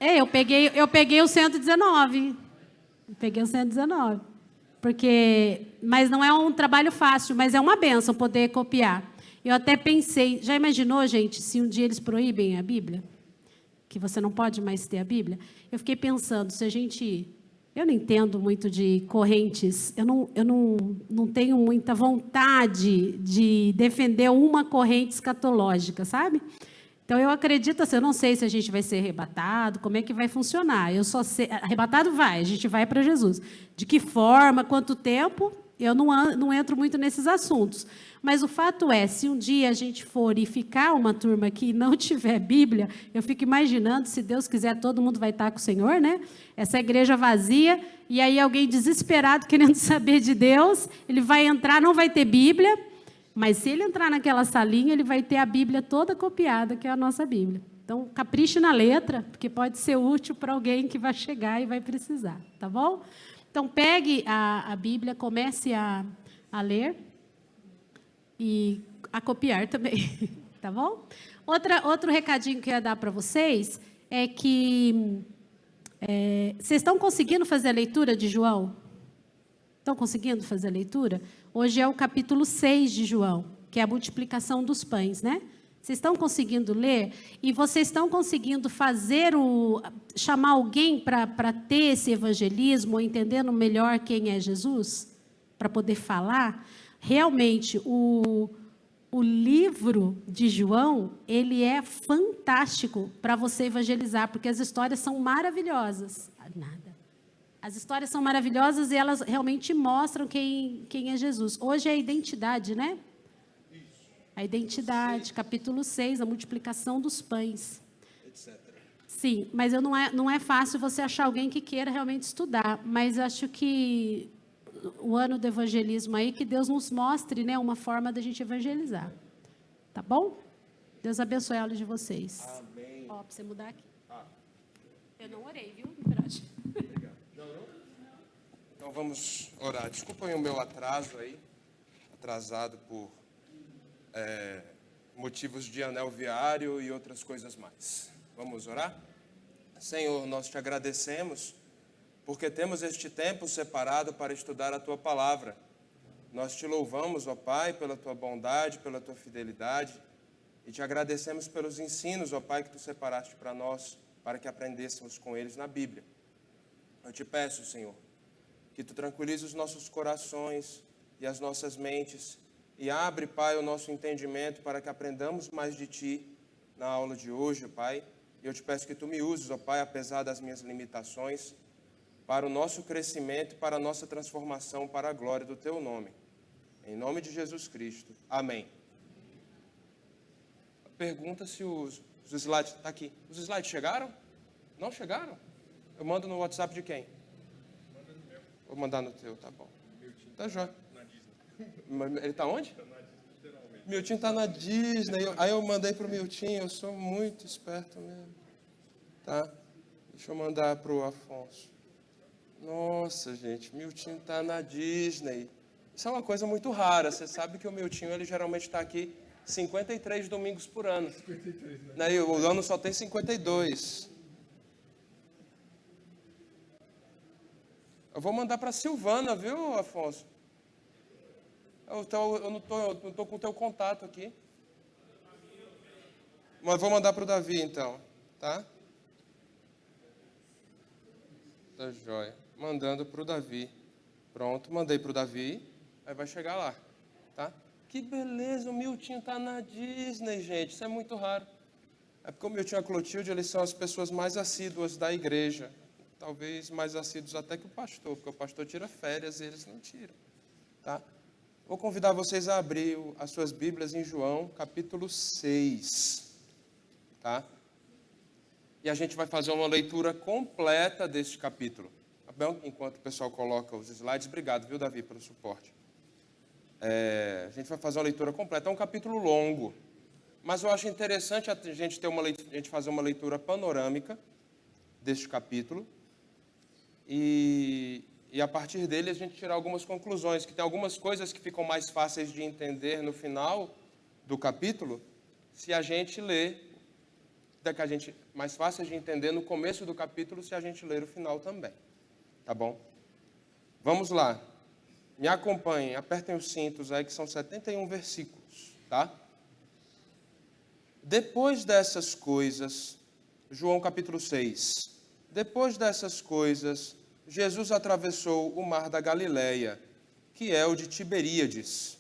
Eu peguei o 119. Peguei o 119. Mas não é um trabalho fácil, mas é uma bênção poder copiar. Eu até pensei, já imaginou, gente, se um dia eles proíbem a Bíblia? Que você não pode mais ter a Bíblia? Eu fiquei pensando, se a gente... Eu não entendo muito de correntes, eu não tenho muita vontade de defender uma corrente escatológica, sabe? Então, eu acredito assim, eu não sei se a gente vai ser arrebatado, como é que vai funcionar. Eu só sei, arrebatado vai, a gente vai para Jesus. De que forma, quanto tempo, eu não entro muito nesses assuntos. Mas o fato é, se um dia a gente for e ficar uma turma que não tiver Bíblia, eu fico imaginando, se Deus quiser, todo mundo vai estar com o Senhor, né? Essa igreja vazia, e aí alguém desesperado querendo saber de Deus, ele vai entrar, não vai ter Bíblia, mas se ele entrar naquela salinha, ele vai ter a Bíblia toda copiada, que é a nossa Bíblia. Então, capriche na letra, porque pode ser útil para alguém que vai chegar e vai precisar, tá bom? Então, pegue a Bíblia, comece a ler e a copiar também, tá bom? Outro recadinho que eu ia dar para vocês é que vocês estão conseguindo fazer a leitura de João? Estão conseguindo fazer a leitura? Hoje é o capítulo 6 de João, que é a multiplicação dos pães, né? Vocês estão conseguindo ler? E vocês estão conseguindo chamar alguém para ter esse evangelismo, ou entendendo melhor quem é Jesus? Para poder falar? Realmente, o livro de João, ele é fantástico para você evangelizar, porque as histórias são maravilhosas. Nada. As histórias são maravilhosas e elas realmente mostram quem é Jesus. Hoje é a identidade, né? A identidade, capítulo 6, a multiplicação dos pães. Etc. Sim, mas não é fácil você achar alguém que queira realmente estudar, mas acho que o ano do evangelismo aí, que Deus nos mostre, né, uma forma da gente evangelizar. Tá bom? Deus abençoe a aula de vocês. Amém. Ó, para você mudar aqui. Eu não orei, viu, Mirage? Obrigado. Então vamos orar. Desculpem o meu atraso aí, atrasado por motivos de anel viário e outras coisas mais. Vamos orar? Senhor, nós te agradecemos porque temos este tempo separado para estudar a Tua Palavra. Nós te louvamos, ó Pai, pela Tua bondade, pela Tua fidelidade e te agradecemos pelos ensinos, ó Pai, que Tu separaste para nós, para que aprendêssemos com eles na Bíblia. Eu te peço, Senhor, que Tu tranquilize os nossos corações e as nossas mentes e abre, Pai, o nosso entendimento para que aprendamos mais de Ti na aula de hoje, Pai. E eu te peço que Tu me uses, ó Pai, apesar das minhas limitações, para o nosso crescimento, para a nossa transformação, para a glória do Teu nome. Em nome de Jesus Cristo. Amém. Pergunta se os slides... Está aqui. Os slides chegaram? Não chegaram? Eu mando no WhatsApp de quem? Manda no meu. Vou mandar no teu, tá bom. Miltinho Tá jóia. na Disney. Ele tá onde? Tá na Disney, literalmente. Miltinho tá na Disney. Aí eu mandei pro Miltinho, eu sou muito esperto mesmo. Tá? Deixa eu mandar pro Afonso. Nossa, gente, Miltinho tá na Disney. Isso é uma coisa muito rara. Você sabe que o Miltinho, ele geralmente está aqui 53 domingos por ano. 53, né? E o ano só tem 52. Eu vou mandar para Silvana, viu, Afonso? Eu não tô com o teu contato aqui. Mas vou mandar para o Davi, então. Tá? Tá jóia. Mandando para o Davi. Pronto, mandei para o Davi. Aí vai chegar lá. Tá? Que beleza, o Miltinho tá na Disney, gente. Isso é muito raro. É porque o Miltinho e a Clotilde, eles são as pessoas mais assíduas da igreja. Talvez mais assíduos até que o pastor, porque o pastor tira férias e eles não tiram. Tá? Vou convidar vocês a abrir as suas Bíblias em João, capítulo 6. Tá? E a gente vai fazer uma leitura completa deste capítulo. Tá bom? Enquanto o pessoal coloca os slides. Obrigado, viu, Davi, pelo suporte. A gente vai fazer uma leitura completa. É um capítulo longo. Mas eu acho interessante a gente fazer uma leitura panorâmica deste capítulo. E a partir dele a gente tirar algumas conclusões, que tem algumas coisas que ficam mais fáceis de entender no final do capítulo, se a gente ler mais fáceis de entender no começo do capítulo se a gente ler o final também. Tá bom? Vamos lá. Me acompanhem, apertem os cintos aí que são 71 versículos, tá? Depois dessas coisas, João capítulo 6. Depois dessas coisas, Jesus atravessou o mar da Galileia, que é o de Tiberíades.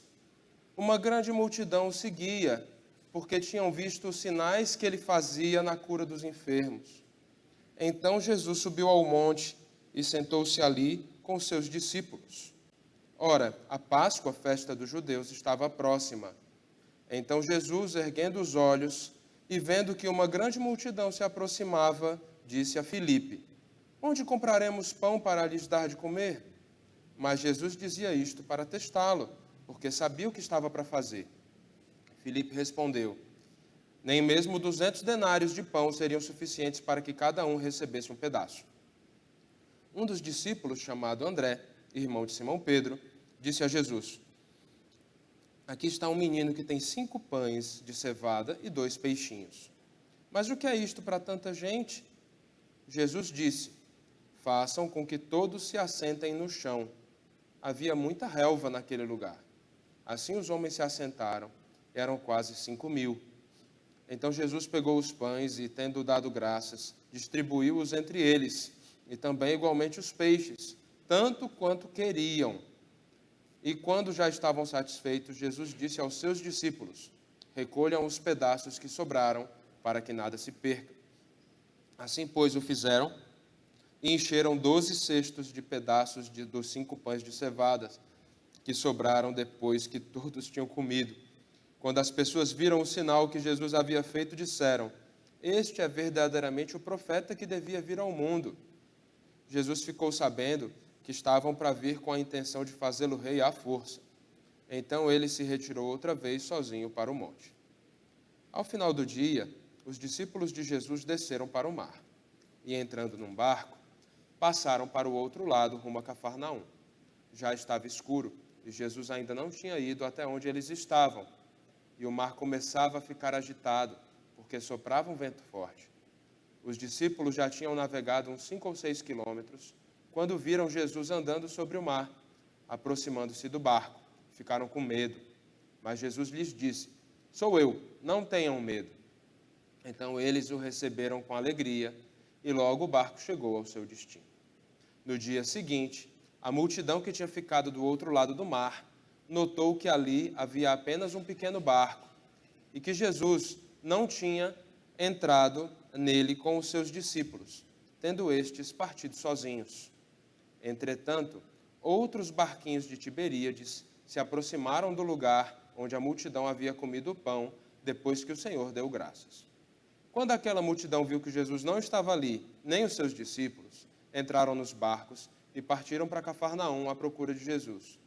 Uma grande multidão o seguia, porque tinham visto os sinais que ele fazia na cura dos enfermos. Então Jesus subiu ao monte e sentou-se ali com seus discípulos. Ora, a Páscoa, a festa dos judeus, estava próxima. Então Jesus, erguendo os olhos e vendo que uma grande multidão se aproximava, disse a Filipe: Onde compraremos pão para lhes dar de comer? Mas Jesus dizia isto para testá-lo, porque sabia o que estava para fazer. Filipe respondeu: Nem mesmo 200 denários de pão seriam suficientes para que cada um recebesse um pedaço. Um dos discípulos, chamado André, irmão de Simão Pedro, disse a Jesus: Aqui está um menino que tem 5 pães de cevada e 2 peixinhos. Mas o que é isto para tanta gente? Jesus disse: Façam com que todos se assentem no chão. Havia muita relva naquele lugar. Assim os homens se assentaram. Eram quase 5.000. Então Jesus pegou os pães e, tendo dado graças, distribuiu-os entre eles, e também igualmente os peixes, tanto quanto queriam. E quando já estavam satisfeitos, Jesus disse aos seus discípulos: Recolham os pedaços que sobraram, para que nada se perca. Assim, pois, o fizeram, e encheram 12 cestos de pedaços dos 5 pães de cevada, que sobraram depois que todos tinham comido. Quando as pessoas viram o sinal que Jesus havia feito, disseram: Este é verdadeiramente o profeta que devia vir ao mundo. Jesus ficou sabendo que estavam para vir com a intenção de fazê-lo rei à força. Então ele se retirou outra vez sozinho para o monte. Ao final do dia, os discípulos de Jesus desceram para o mar e, entrando num barco, passaram para o outro lado, rumo a Cafarnaum. Já estava escuro e Jesus ainda não tinha ido até onde eles estavam. E o mar começava a ficar agitado, porque soprava um vento forte. Os discípulos já tinham navegado uns 5 ou 6 quilômetros, quando viram Jesus andando sobre o mar, aproximando-se do barco. Ficaram com medo. Mas Jesus lhes disse: Sou eu, não tenham medo. Então eles o receberam com alegria, e logo o barco chegou ao seu destino. No dia seguinte, a multidão que tinha ficado do outro lado do mar notou que ali havia apenas um pequeno barco e que Jesus não tinha entrado nele com os seus discípulos, tendo estes partido sozinhos. Entretanto, outros barquinhos de Tiberíades se aproximaram do lugar onde a multidão havia comido o pão depois que o Senhor deu graças. Quando aquela multidão viu que Jesus não estava ali, nem os seus discípulos, entraram nos barcos e partiram para Cafarnaum à procura de Jesus.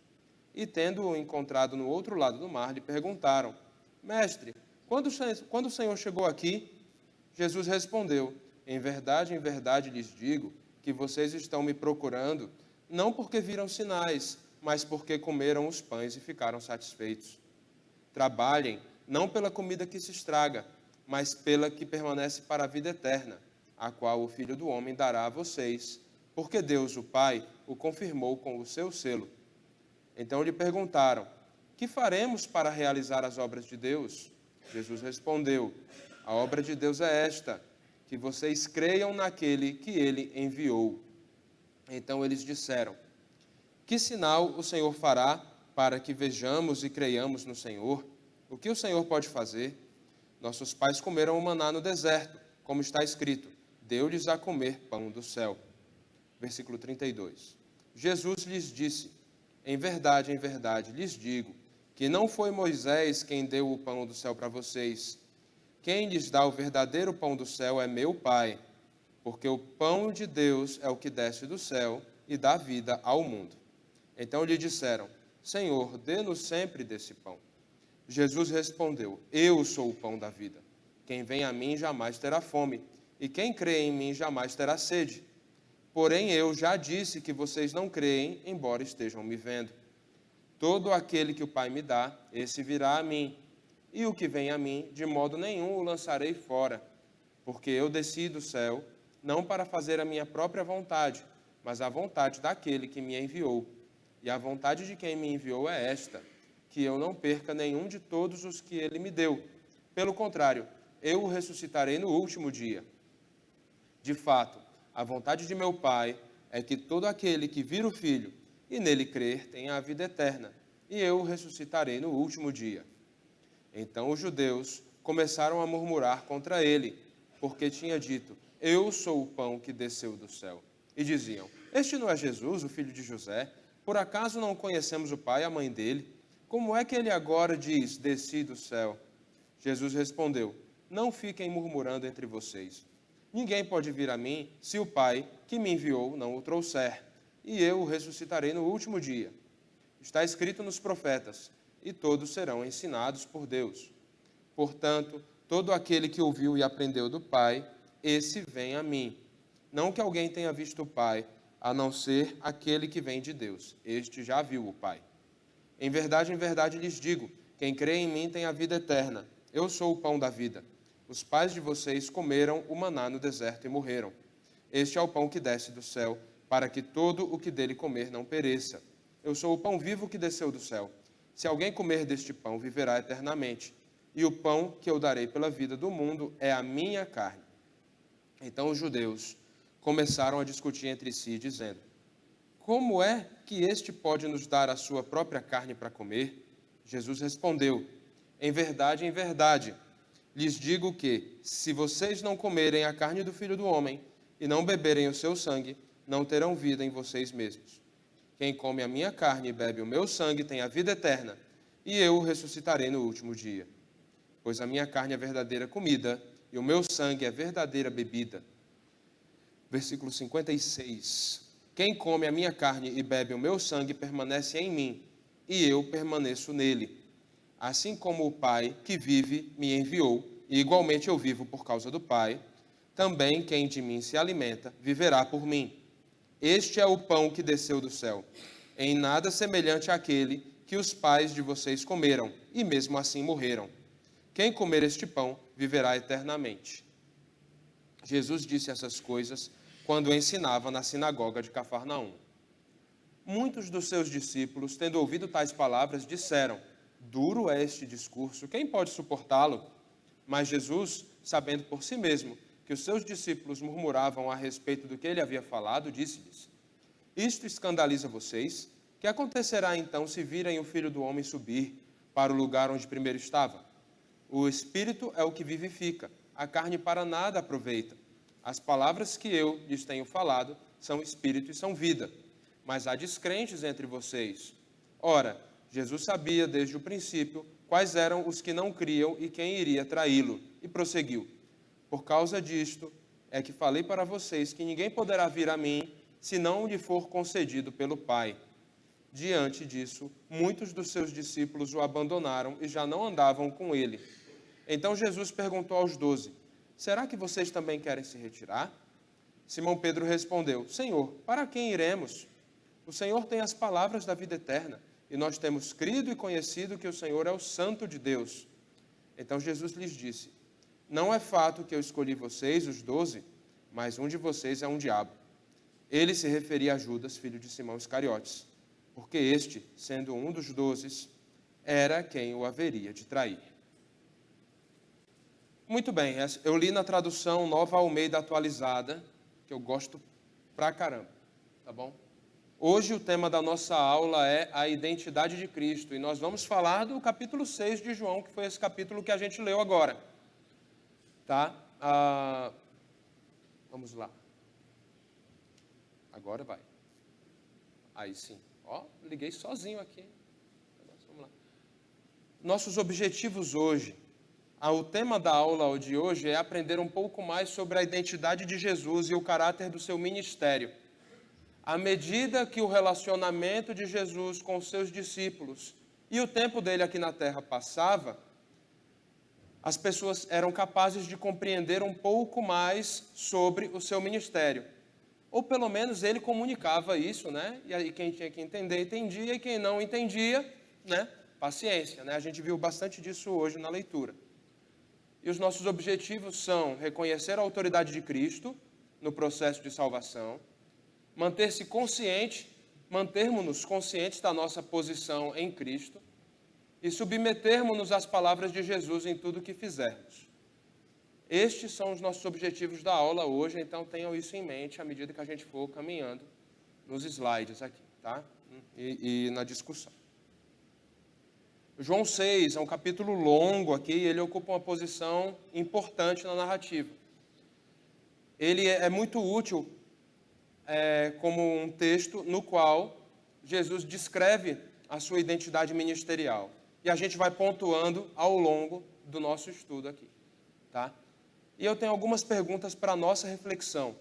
E, tendo-o encontrado no outro lado do mar, lhe perguntaram: Mestre, quando o Senhor chegou aqui? Jesus respondeu: em verdade lhes digo que vocês estão me procurando, não porque viram sinais, mas porque comeram os pães e ficaram satisfeitos. Trabalhem, não pela comida que se estraga, mas pela que permanece para a vida eterna, a qual o Filho do Homem dará a vocês, porque Deus, o Pai, o confirmou com o seu selo. Então lhe perguntaram: que faremos para realizar as obras de Deus? Jesus respondeu: a obra de Deus é esta, que vocês creiam naquele que ele enviou. Então eles disseram: que sinal o Senhor fará para que vejamos e creiamos no Senhor? O que o Senhor pode fazer? Nossos pais comeram o maná no deserto, como está escrito: deu-lhes a comer pão do céu. Versículo 32. Jesus lhes disse: em verdade lhes digo, que não foi Moisés quem deu o pão do céu para vocês. Quem lhes dá o verdadeiro pão do céu é meu Pai, porque o pão de Deus é o que desce do céu e dá vida ao mundo. Então lhe disseram: Senhor, dê-nos sempre desse pão. Jesus respondeu: eu sou o pão da vida. Quem vem a mim jamais terá fome, e quem crê em mim jamais terá sede. Porém, eu já disse que vocês não creem, embora estejam me vendo. Todo aquele que o Pai me dá, esse virá a mim. E o que vem a mim, de modo nenhum o lançarei fora. porque eu desci do céu, não para fazer a minha própria vontade, mas a vontade daquele que me enviou. E a vontade de quem me enviou é esta, que eu não perca nenhum de todos os que ele me deu. Pelo contrário, eu o ressuscitarei no último dia. De fato, a vontade de meu Pai é que todo aquele que vir o Filho e nele crer tenha a vida eterna, e eu o ressuscitarei no último dia. Então os judeus começaram a murmurar contra ele, porque tinha dito, eu sou o pão que desceu do céu. E diziam, este não é Jesus, o filho de José? Por acaso não conhecemos o pai e a mãe dele? Como é que ele agora diz, desci do céu? Jesus respondeu, não fiquem murmurando entre vocês. Ninguém pode vir a mim se o Pai que me enviou não o trouxer, e eu o ressuscitarei no último dia. Está escrito nos profetas, e todos serão ensinados por Deus. Portanto, todo aquele que ouviu e aprendeu do Pai, esse vem a mim. Não que alguém tenha visto o Pai, a não ser aquele que vem de Deus. Este já viu o Pai. Em verdade lhes digo, quem crê em mim tem a vida eterna. Eu sou o pão da vida. Os pais de vocês comeram o maná no deserto e morreram. Este é o pão que desce do céu, para que todo o que dele comer não pereça. Eu sou o pão vivo que desceu do céu. Se alguém comer deste pão, viverá eternamente. E o pão que eu darei pela vida do mundo é a minha carne. Então os judeus começaram a discutir entre si, dizendo, como é que este pode nos dar a sua própria carne para comer? Jesus respondeu, em verdade, lhes digo que, se vocês não comerem a carne do Filho do Homem e não beberem o seu sangue, não terão vida em vocês mesmos. Quem come a minha carne e bebe o meu sangue tem a vida eterna, e eu o ressuscitarei no último dia. Pois a minha carne é verdadeira comida, e o meu sangue é verdadeira bebida. Versículo 56. Quem come a minha carne e bebe o meu sangue permanece em mim, e eu permaneço nele. Assim como o Pai que vive me enviou, e igualmente eu vivo por causa do Pai, também quem de mim se alimenta viverá por mim. Este é o pão que desceu do céu, em nada semelhante àquele que os pais de vocês comeram, e mesmo assim morreram. Quem comer este pão viverá eternamente. Jesus disse essas coisas quando ensinava na sinagoga de Cafarnaum. Muitos dos seus discípulos, tendo ouvido tais palavras, disseram, duro é este discurso, quem pode suportá-lo? Mas Jesus, sabendo por si mesmo que os seus discípulos murmuravam a respeito do que ele havia falado, disse-lhes, isto escandaliza vocês? Que acontecerá então se virem o Filho do Homem subir para o lugar onde primeiro estava? O Espírito é o que vivifica, a carne para nada aproveita. As palavras que eu lhes tenho falado são Espírito e são vida. Mas há descrentes entre vocês. Ora, Jesus sabia desde o princípio quais eram os que não criam e quem iria traí-lo, e prosseguiu. Por causa disto é que falei para vocês que ninguém poderá vir a mim se não lhe for concedido pelo Pai. Diante disso, muitos dos seus discípulos o abandonaram e já não andavam com ele. Então Jesus perguntou aos 12, será que vocês também querem se retirar? Simão Pedro respondeu, Senhor, para quem iremos? O Senhor tem as palavras da vida eterna, e nós temos crido e conhecido que o Senhor é o Santo de Deus. Então Jesus lhes disse, não é fato que eu escolhi vocês, os 12, mas um de vocês é um diabo. Ele se referia a Judas, filho de Simão Iscariotes, porque este, sendo um dos 12, era quem o haveria de trair. Muito bem, eu li na tradução Nova Almeida Atualizada, que eu gosto pra caramba, tá bom? Hoje o tema da nossa aula é a identidade de Cristo, e nós vamos falar do capítulo 6 de João, que foi esse capítulo que a gente leu agora. Tá? Vamos lá. Agora vai. Aí sim. Ó, liguei sozinho aqui. Vamos lá. Nossos objetivos hoje, o tema da aula de hoje é aprender um pouco mais sobre a identidade de Jesus e o caráter do seu ministério. À medida que o relacionamento de Jesus com os seus discípulos e o tempo dele aqui na terra passava, as pessoas eram capazes de compreender um pouco mais sobre o seu ministério. Ou pelo menos ele comunicava isso, né? E aí quem tinha que entender, entendia, e quem não entendia, né? Paciência, né? A gente viu bastante disso hoje na leitura. E os nossos objetivos são reconhecer a autoridade de Cristo no processo de salvação, manter-se consciente, mantermos-nos conscientes da nossa posição em Cristo e submetermos-nos às palavras de Jesus em tudo que fizermos. Estes são os nossos objetivos da aula hoje, então tenham isso em mente à medida que a gente for caminhando nos slides aqui, tá? E na discussão. João 6 é um capítulo longo aqui e ele ocupa uma posição importante na narrativa. Ele é muito útil como um texto no qual Jesus descreve a sua identidade ministerial. E a gente vai pontuando ao longo do nosso estudo aqui, tá? E eu tenho algumas perguntas para a nossa reflexão.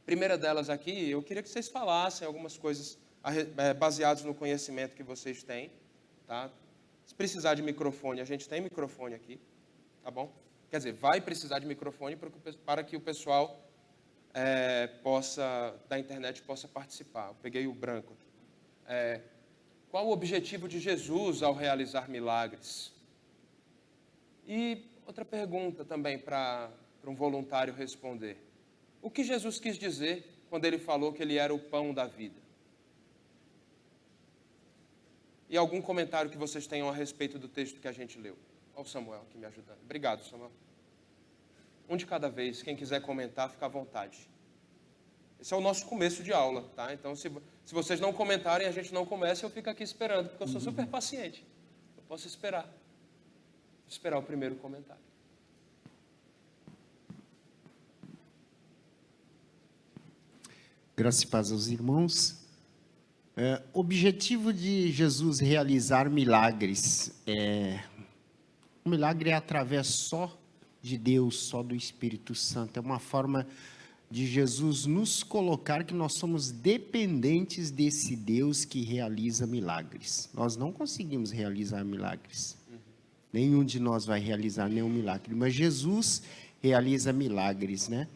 Primeira delas aqui, eu queria que vocês falassem algumas coisas baseadas no conhecimento que vocês têm, tá? Se precisar de microfone, a gente tem microfone aqui, tá bom? Quer dizer, vai precisar de microfone para que o pessoal da internet possa participar. Eu peguei o branco aqui. Qual o objetivo de Jesus ao realizar milagres? E outra pergunta também para um voluntário responder. O que Jesus quis dizer quando ele falou que ele era o pão da vida? E algum comentário que vocês tenham a respeito do texto que a gente leu? Olha o Samuel aqui me ajudando. Obrigado, Samuel. Um de cada vez. Quem quiser comentar, fica à vontade. Esse é o nosso começo de aula, tá? Então, se vocês não comentarem, a gente não começa, eu fico aqui esperando, porque eu sou super paciente. Eu posso esperar. Vou esperar o primeiro comentário. Graças e paz aos irmãos. Objetivo de Jesus realizar milagres. O milagre é através só de Deus, só do Espírito Santo. É uma forma de Jesus nos colocar que nós somos dependentes desse Deus que realiza milagres. Nós não conseguimos realizar milagres. Nenhum de nós vai realizar nenhum milagre, mas Jesus realiza milagres, né?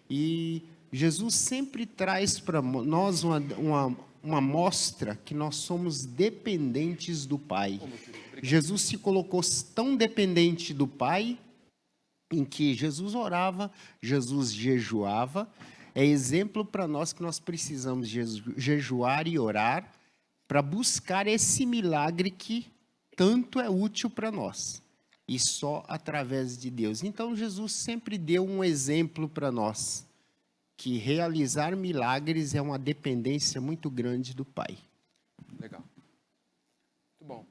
E Jesus sempre traz para nós uma mostra que nós somos dependentes do Pai. Jesus se colocou tão dependente do Pai, em que Jesus orava, Jesus jejuava. É exemplo para nós que nós precisamos jejuar e orar para buscar esse milagre que tanto é útil para nós. E só através de Deus. Então, Jesus sempre deu um exemplo para nós, que realizar milagres é uma dependência muito grande do Pai. Legal. Muito bom.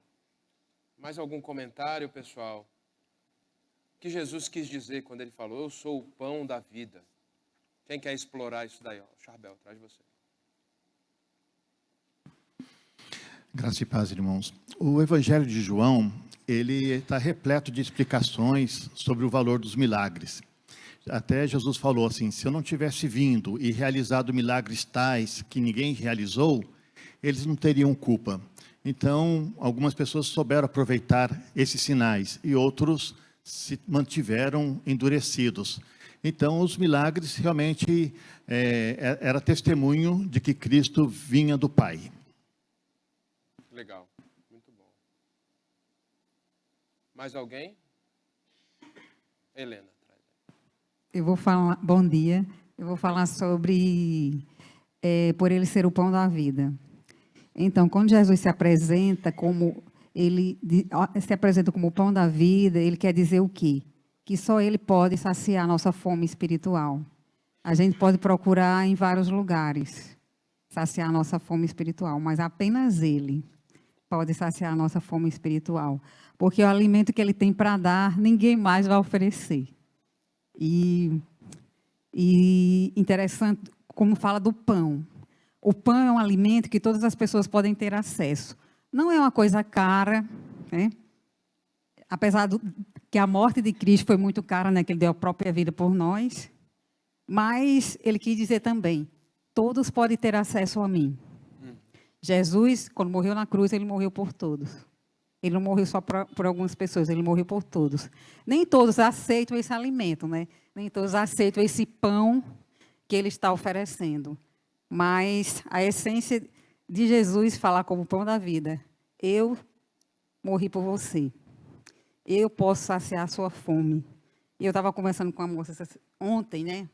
Mais algum comentário, pessoal? O que Jesus quis dizer quando ele falou, eu sou o pão da vida? Quem quer explorar isso daí? Ó, Charbel, traz você. Graça e paz, irmãos. O Evangelho de João, ele está repleto de explicações sobre o valor dos milagres. Até Jesus falou assim, se eu não tivesse vindo e realizado milagres tais que ninguém realizou, eles não teriam culpa. Então, algumas pessoas souberam aproveitar esses sinais e outros se mantiveram endurecidos. Então, os milagres realmente era testemunho de que Cristo vinha do Pai. Legal, muito bom. Mais alguém? Helena. Eu vou falar, bom dia, eu vou falar sobre por ele ser o pão da vida. Então, quando Jesus se apresenta como o pão da vida, ele quer dizer o quê? Que só ele pode saciar a nossa fome espiritual. A gente pode procurar em vários lugares saciar a nossa fome espiritual, mas apenas ele pode saciar a nossa fome espiritual. Porque o alimento que ele tem para dar, ninguém mais vai oferecer. E interessante como fala do pão. O pão é um alimento que todas as pessoas podem ter acesso. Não é uma coisa cara, né? Apesar que a morte de Cristo foi muito cara, né? Que ele deu a própria vida por nós. Mas ele quis dizer também, todos podem ter acesso a mim. Jesus, quando morreu na cruz, ele morreu por todos. Ele não morreu só por algumas pessoas, ele morreu por todos. Nem todos aceitam esse alimento, né? Nem todos aceitam esse pão que ele está oferecendo. Mas a essência de Jesus falar como pão da vida, eu morri por você. eu posso saciar a sua fome. E eu estava conversando com uma moça ontem, né?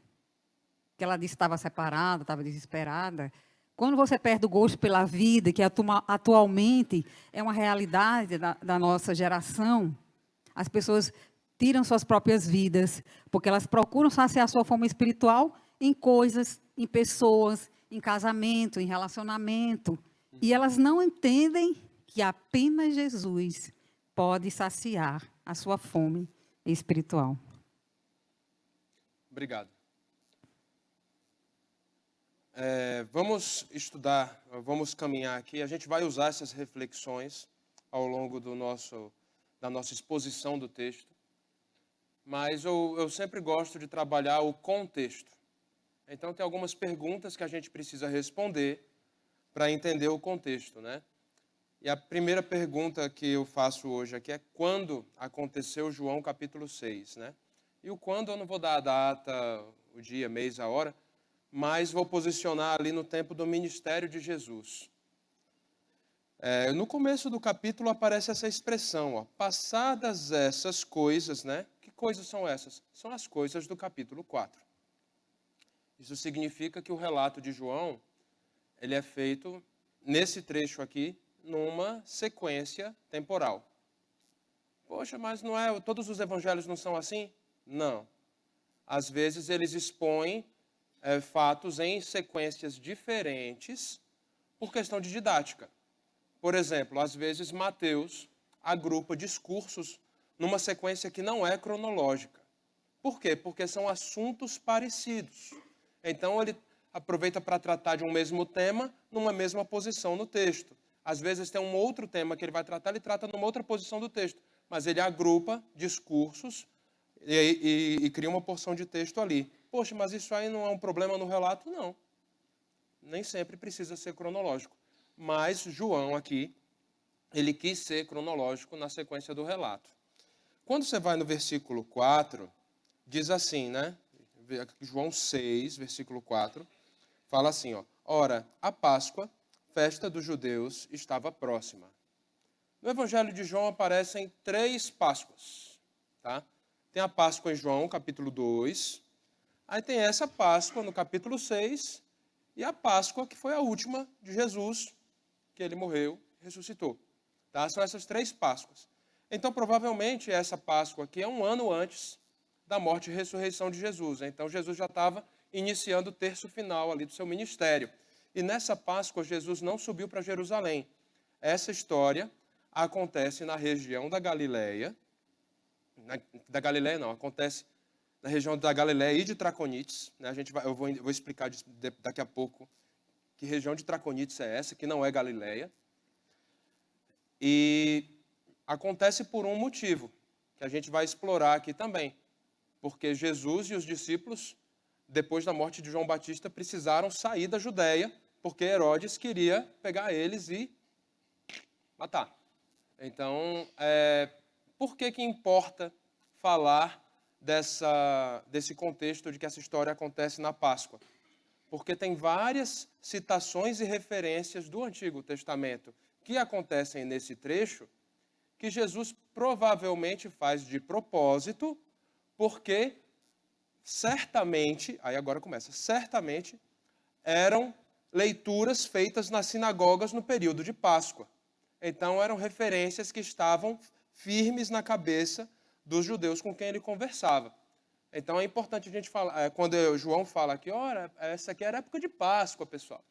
Que ela disse que estava separada, estava desesperada. Quando você perde o gosto pela vida, que atualmente é uma realidade da nossa geração, as pessoas tiram suas próprias vidas, porque elas procuram saciar a sua fome espiritual em coisas, em pessoas, em casamento, em relacionamento. E elas não entendem que apenas Jesus pode saciar a sua fome espiritual. Obrigado. Vamos estudar, vamos caminhar aqui. A gente vai usar essas reflexões ao longo da nossa exposição do texto. Mas eu sempre gosto de trabalhar o contexto. Então, tem algumas perguntas que a gente precisa responder para entender o contexto, né? E a primeira pergunta que eu faço hoje aqui é quando aconteceu João capítulo 6, né? E o quando eu não vou dar a data, o dia, mês, a hora, mas vou posicionar ali no tempo do ministério de Jesus. No começo do capítulo aparece essa expressão, ó, passadas essas coisas, né? Que coisas são essas? São as coisas do capítulo 4. Isso significa que o relato de João, ele é feito, nesse trecho aqui, numa sequência temporal. Poxa, mas não é, todos os evangelhos não são assim? Não. Às vezes eles expõem fatos em sequências diferentes por questão de didática. Por exemplo, às vezes Mateus agrupa discursos numa sequência que não é cronológica. Por quê? Porque são assuntos parecidos. Então ele aproveita para tratar de um mesmo tema numa mesma posição no texto. Às vezes tem um outro tema que ele vai tratar, ele trata numa outra posição do texto. Mas ele agrupa discursos e cria uma porção de texto ali. Poxa, mas isso aí não é um problema no relato? Não. Nem sempre precisa ser cronológico. Mas João aqui, ele quis ser cronológico na sequência do relato. Quando você vai no versículo 4, diz assim, né? João 6, versículo 4, fala assim, ó. Ora, a Páscoa, festa dos judeus, estava próxima. No Evangelho de João aparecem 3 Páscoas, tá? Tem a Páscoa em João, capítulo 2. Aí tem essa Páscoa no capítulo 6. E a Páscoa, que foi a última de Jesus, que ele morreu e ressuscitou. Tá? São essas 3 Páscoas. Então, provavelmente, essa Páscoa aqui é um ano antes da morte e ressurreição de Jesus. Então, Jesus já estava iniciando o terço final ali do seu ministério. E nessa Páscoa, Jesus não subiu para Jerusalém. Essa história acontece na região da Galileia. Acontece na região da Galileia e de Traconites. Né? Eu vou explicar daqui a pouco que região de Traconites é essa, que não é Galileia. E acontece por um motivo, que a gente vai explorar aqui também. Porque Jesus e os discípulos, depois da morte de João Batista, precisaram sair da Judéia, porque Herodes queria pegar eles e matar. Então, por que importa falar desse contexto de que essa história acontece na Páscoa? Porque tem várias citações e referências do Antigo Testamento que acontecem nesse trecho, que Jesus provavelmente faz de propósito, porque certamente, aí agora começa, certamente eram leituras feitas nas sinagogas no período de Páscoa. Então eram referências que estavam firmes na cabeça dos judeus com quem ele conversava. Então é importante a gente falar, quando João fala aqui, ora, essa aqui era a época de Páscoa, pessoal.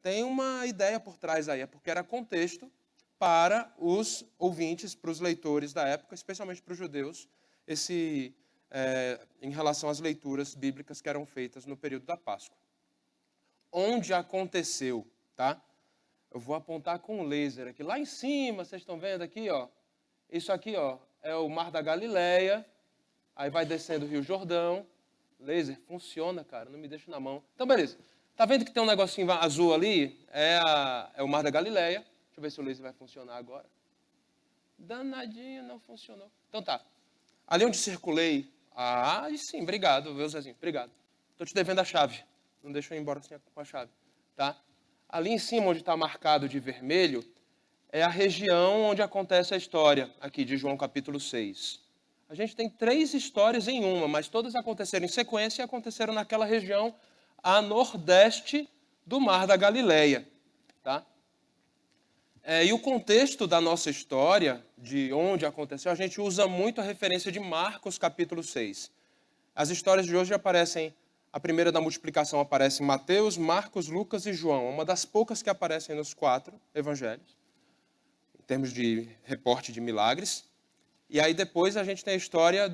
Tem uma ideia por trás aí, é porque era contexto para os ouvintes, para os leitores da época, especialmente para os judeus, em relação às leituras bíblicas que eram feitas no período da Páscoa. Onde aconteceu, tá? Eu vou apontar com um laser aqui. Lá em cima, vocês estão vendo aqui, ó. Isso aqui, ó, é o Mar da Galileia. Aí vai descendo o Rio Jordão. Laser funciona, cara, não me deixa na mão. Então, beleza. Tá vendo que tem um negocinho azul ali? É o Mar da Galileia. Deixa eu ver se o laser vai funcionar agora. Danadinho, não funcionou. Então tá. Ali onde circulei. Ah, sim, obrigado, viu, Zezinho? Obrigado. Tô te devendo a chave. Não deixa eu ir embora sem com a chave. Tá? Ali em cima, onde está marcado de vermelho, é a região onde acontece a história aqui de João capítulo 6. A gente tem 3 histórias em uma, mas todas aconteceram em sequência e aconteceram naquela região a nordeste do Mar da Galileia. Tá? E o contexto da nossa história, de onde aconteceu, a gente usa muito a referência de Marcos capítulo 6. As histórias de hoje aparecem, a primeira da multiplicação aparece em Mateus, Marcos, Lucas e João, uma das poucas que aparecem nos 4 evangelhos, em termos de reporte de milagres. E aí depois a gente tem a história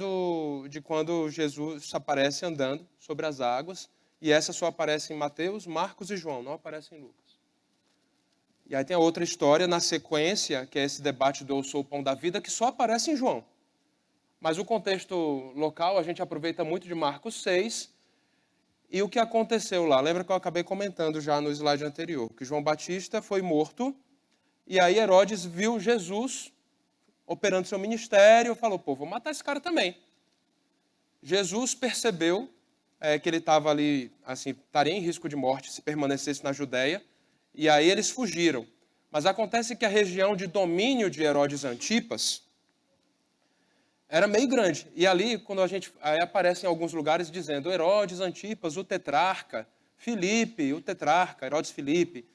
de quando Jesus aparece andando sobre as águas, e essa só aparece em Mateus, Marcos e João, não aparece em Lucas. E aí tem a outra história na sequência, que é esse debate do eu sou o pão da vida, que só aparece em João. Mas o contexto local a gente aproveita muito de Marcos 6, e o que aconteceu lá? Lembra que eu acabei comentando já no slide anterior, que João Batista foi morto, e aí Herodes viu Jesus operando seu ministério, falou, pô, vou matar esse cara também. Jesus percebeu que ele estava ali, assim, estaria em risco de morte se permanecesse na Judéia, e aí eles fugiram. Mas acontece que a região de domínio de Herodes Antipas era meio grande. E ali, quando aí aparece em alguns lugares dizendo Herodes Antipas, o tetrarca, Filipe, o tetrarca, Herodes Filipe.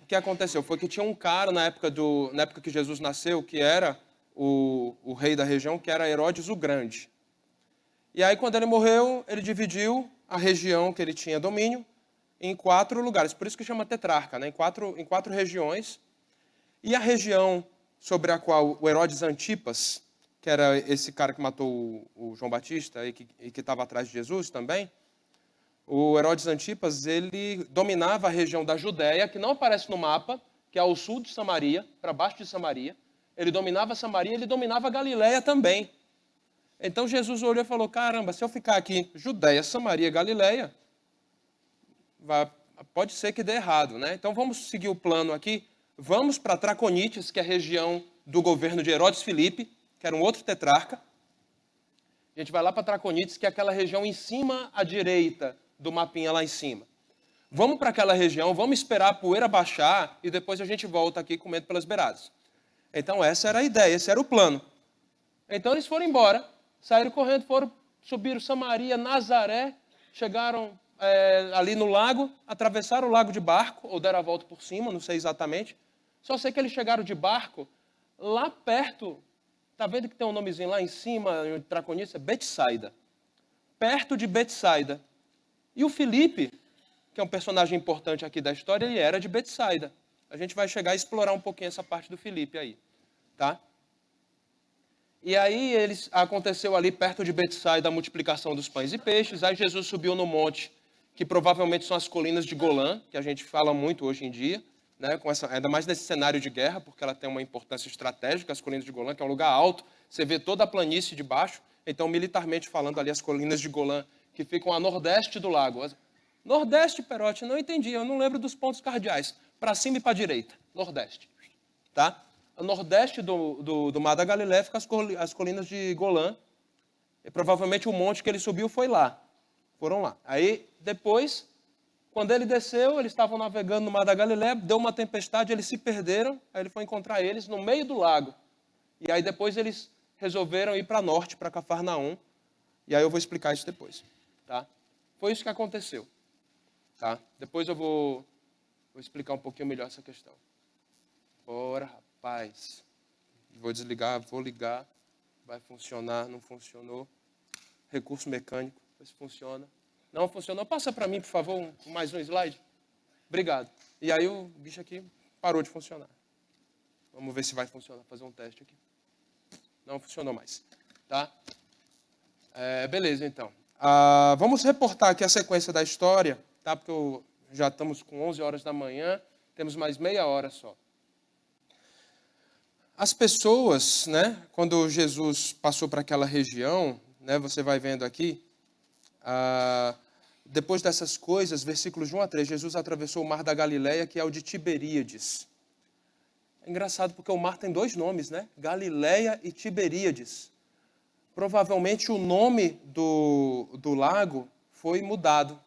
O que aconteceu? Foi que tinha um cara na época que Jesus nasceu, que era o rei da região, que era Herodes o Grande. E aí, quando ele morreu, ele dividiu a região que ele tinha domínio em 4 lugares. Por isso que chama tetrarca, né? em quatro regiões. E a região sobre a qual o Herodes Antipas, que era esse cara que matou o João Batista e que estava atrás de Jesus também, o Herodes Antipas, ele dominava a região da Judéia, que não aparece no mapa, que é ao sul de Samaria, para baixo de Samaria. Ele dominava Samaria, ele dominava a Galileia também. Então Jesus olhou e falou, caramba, se eu ficar aqui, Judéia, Samaria, Galileia, pode ser que dê errado, né? Então vamos seguir o plano aqui. Vamos para Traconites, que é a região do governo de Herodes Filipe, que era um outro tetrarca. A gente vai lá para Traconites, que é aquela região em cima à direita do mapinha lá em cima. Vamos para aquela região, vamos esperar a poeira baixar e depois a gente volta aqui comendo pelas beiradas. Então essa era a ideia, esse era o plano. Então eles foram embora, saíram correndo, subiram Samaria, Nazaré, chegaram ali no lago, atravessaram o lago de barco, ou deram a volta por cima, não sei exatamente. Só sei que eles chegaram de barco lá perto, tá vendo que tem um nomezinho lá em cima, em Traconites, é Betsaida. Perto de Betsaida. E o Filipe, que é um personagem importante aqui da história, ele era de Betsaida. A gente vai chegar a explorar um pouquinho essa parte do Filipe aí, tá? E aí aconteceu ali perto de Betsaida a multiplicação dos pães e peixes. Aí Jesus subiu no monte, que provavelmente são as colinas de Golã, que a gente fala muito hoje em dia, né, ainda mais nesse cenário de guerra, porque ela tem uma importância estratégica, as colinas de Golã, que é um lugar alto, você vê toda a planície de baixo. Então, militarmente falando, ali as colinas de Golã, que ficam a nordeste do lago. Nordeste, Perotti, não entendi, eu não lembro dos pontos cardeais. Para cima e para a direita, nordeste. Tá? A nordeste do Mar da Galileia fica as colinas de Golã, e provavelmente o monte que ele subiu foi lá. Foram lá. Aí, depois, quando ele desceu, eles estavam navegando no Mar da Galileia, deu uma tempestade, eles se perderam, aí ele foi encontrar eles no meio do lago. E aí depois eles resolveram ir para norte, para Cafarnaum, e aí eu vou explicar isso depois. Tá? Foi isso que aconteceu. Tá? Depois eu vou explicar um pouquinho melhor essa questão. Bora, rapaz. Vou desligar, vou ligar, vai funcionar, não funcionou. Recurso mecânico. Se funciona. Não funcionou? Passa para mim, por favor, mais um slide. Obrigado. E aí o bicho aqui parou de funcionar. Vamos ver se vai funcionar. Fazer um teste aqui. Não funcionou mais. Tá? Beleza, então. Vamos reportar aqui a sequência da história, tá? Porque já estamos com 11 horas da manhã. Temos mais meia hora só. As pessoas, né? Quando Jesus passou para aquela região, né? Você vai vendo aqui. Depois dessas coisas, versículos de 1 a 3, Jesus atravessou o mar da Galileia, que é o de Tiberíades. É engraçado porque o mar tem 2 nomes, né? Galileia e Tiberíades. Provavelmente o nome do lago foi mudado.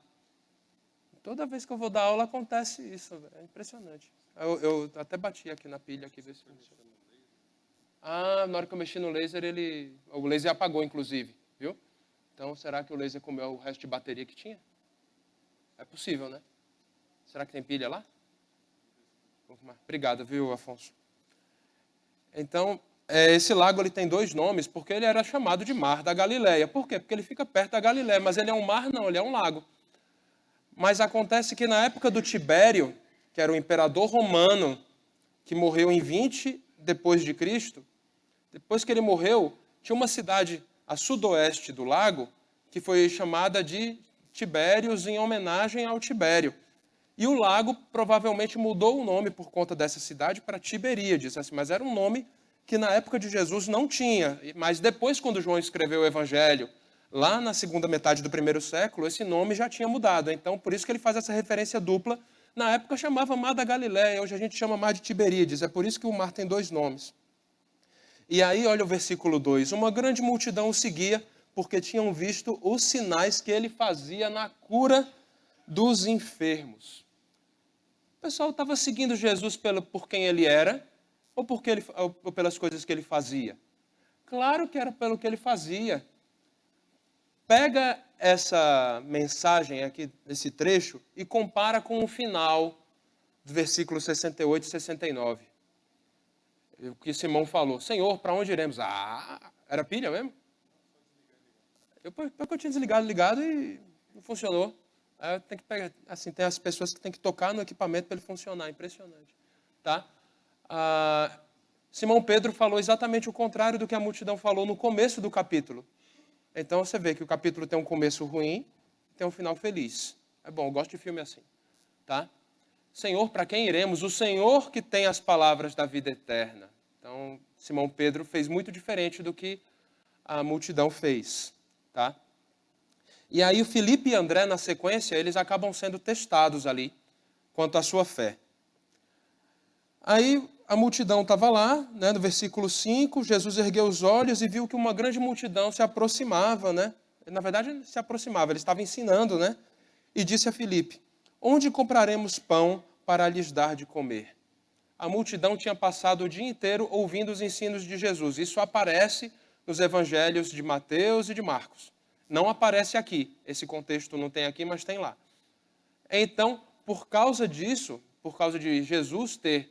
Toda vez que eu vou dar aula acontece isso, é impressionante. Eu até bati aqui na pilha, aqui, ver se funciona. Ah, na hora que eu mexi no laser, o laser apagou, inclusive, viu? Então, será que o laser comeu o resto de bateria que tinha? É possível, né? Será que tem pilha lá? Obrigado, viu, Afonso? Então, esse lago ele tem 2 nomes, porque ele era chamado de Mar da Galileia. Por quê? Porque ele fica perto da Galileia, mas ele é um mar? Não, ele é um lago. Mas acontece que na época do Tibério, que era o imperador romano, que morreu em 20 depois de Cristo, depois que ele morreu, tinha uma cidade a sudoeste do lago, que foi chamada de Tibérios, em homenagem ao Tibério. E o lago provavelmente mudou o nome por conta dessa cidade para Tiberíades, assim, mas era um nome que na época de Jesus não tinha. Mas depois, quando João escreveu o Evangelho, lá na segunda metade do 1º século, esse nome já tinha mudado. Então, por isso que ele faz essa referência dupla. Na época chamava Mar da Galileia, hoje a gente chama Mar de Tiberíades. É por isso que o mar tem 2 nomes. E aí, olha o versículo 2. Uma grande multidão o seguia, porque tinham visto os sinais que ele fazia na cura dos enfermos. O pessoal estava seguindo Jesus por quem ele era, ou pelas coisas que ele fazia? Claro que era pelo que ele fazia. Pega essa mensagem aqui, esse trecho, e compara com o final do versículo 68 e 69. O que Simão falou: Senhor, para onde iremos? Era pilha mesmo? Eu tinha ligado e não funcionou. Aí tem que pegar, assim, tem as pessoas que tem que tocar no equipamento para ele funcionar, impressionante. Tá? Simão Pedro falou exatamente o contrário do que a multidão falou no começo do capítulo. Então você vê que o capítulo tem um começo ruim, tem um final feliz. É bom, eu gosto de filme assim. Tá? Senhor, para quem iremos? O Senhor que tem as palavras da vida eterna. Então, Simão Pedro fez muito diferente do que a multidão fez. Tá? E aí o Filipe e André, na sequência, eles acabam sendo testados ali quanto à sua fé. Aí a multidão estava lá, né, no versículo 5, Jesus ergueu os olhos e viu que uma grande multidão se aproximava, né? Na verdade, se aproximava, ele estava ensinando, né? E disse a Filipe: onde compraremos pão para lhes dar de comer? A multidão tinha passado o dia inteiro ouvindo os ensinos de Jesus. Isso aparece nos evangelhos de Mateus e de Marcos. Não aparece aqui. Esse contexto não tem aqui, mas tem lá. Então, por causa disso, por causa de Jesus ter,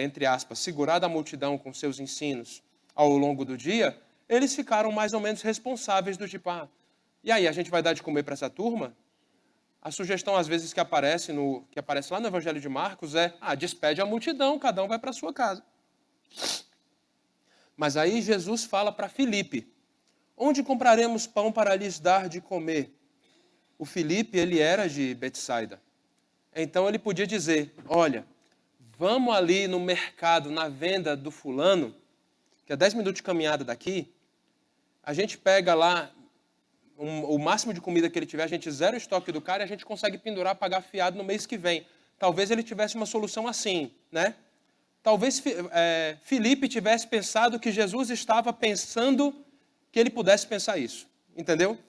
entre aspas, segurado a multidão com seus ensinos ao longo do dia, eles ficaram mais ou menos responsáveis do tipo, e aí, a gente vai dar de comer para essa turma? A sugestão, às vezes, que aparece lá no Evangelho de Marcos é, despede a multidão, cada um vai para a sua casa. Mas aí Jesus fala para Filipe: onde compraremos pão para lhes dar de comer? O Filipe, ele era de Betsaida. Então ele podia dizer: olha, vamos ali no mercado, na venda do fulano, que é 10 minutos de caminhada daqui, a gente pega lá o máximo de comida que ele tiver, a gente zera o estoque do cara e a gente consegue pendurar, pagar fiado no mês que vem. Talvez ele tivesse uma solução assim, né? Talvez Filipe tivesse pensado que Jesus estava pensando que ele pudesse pensar isso, entendeu?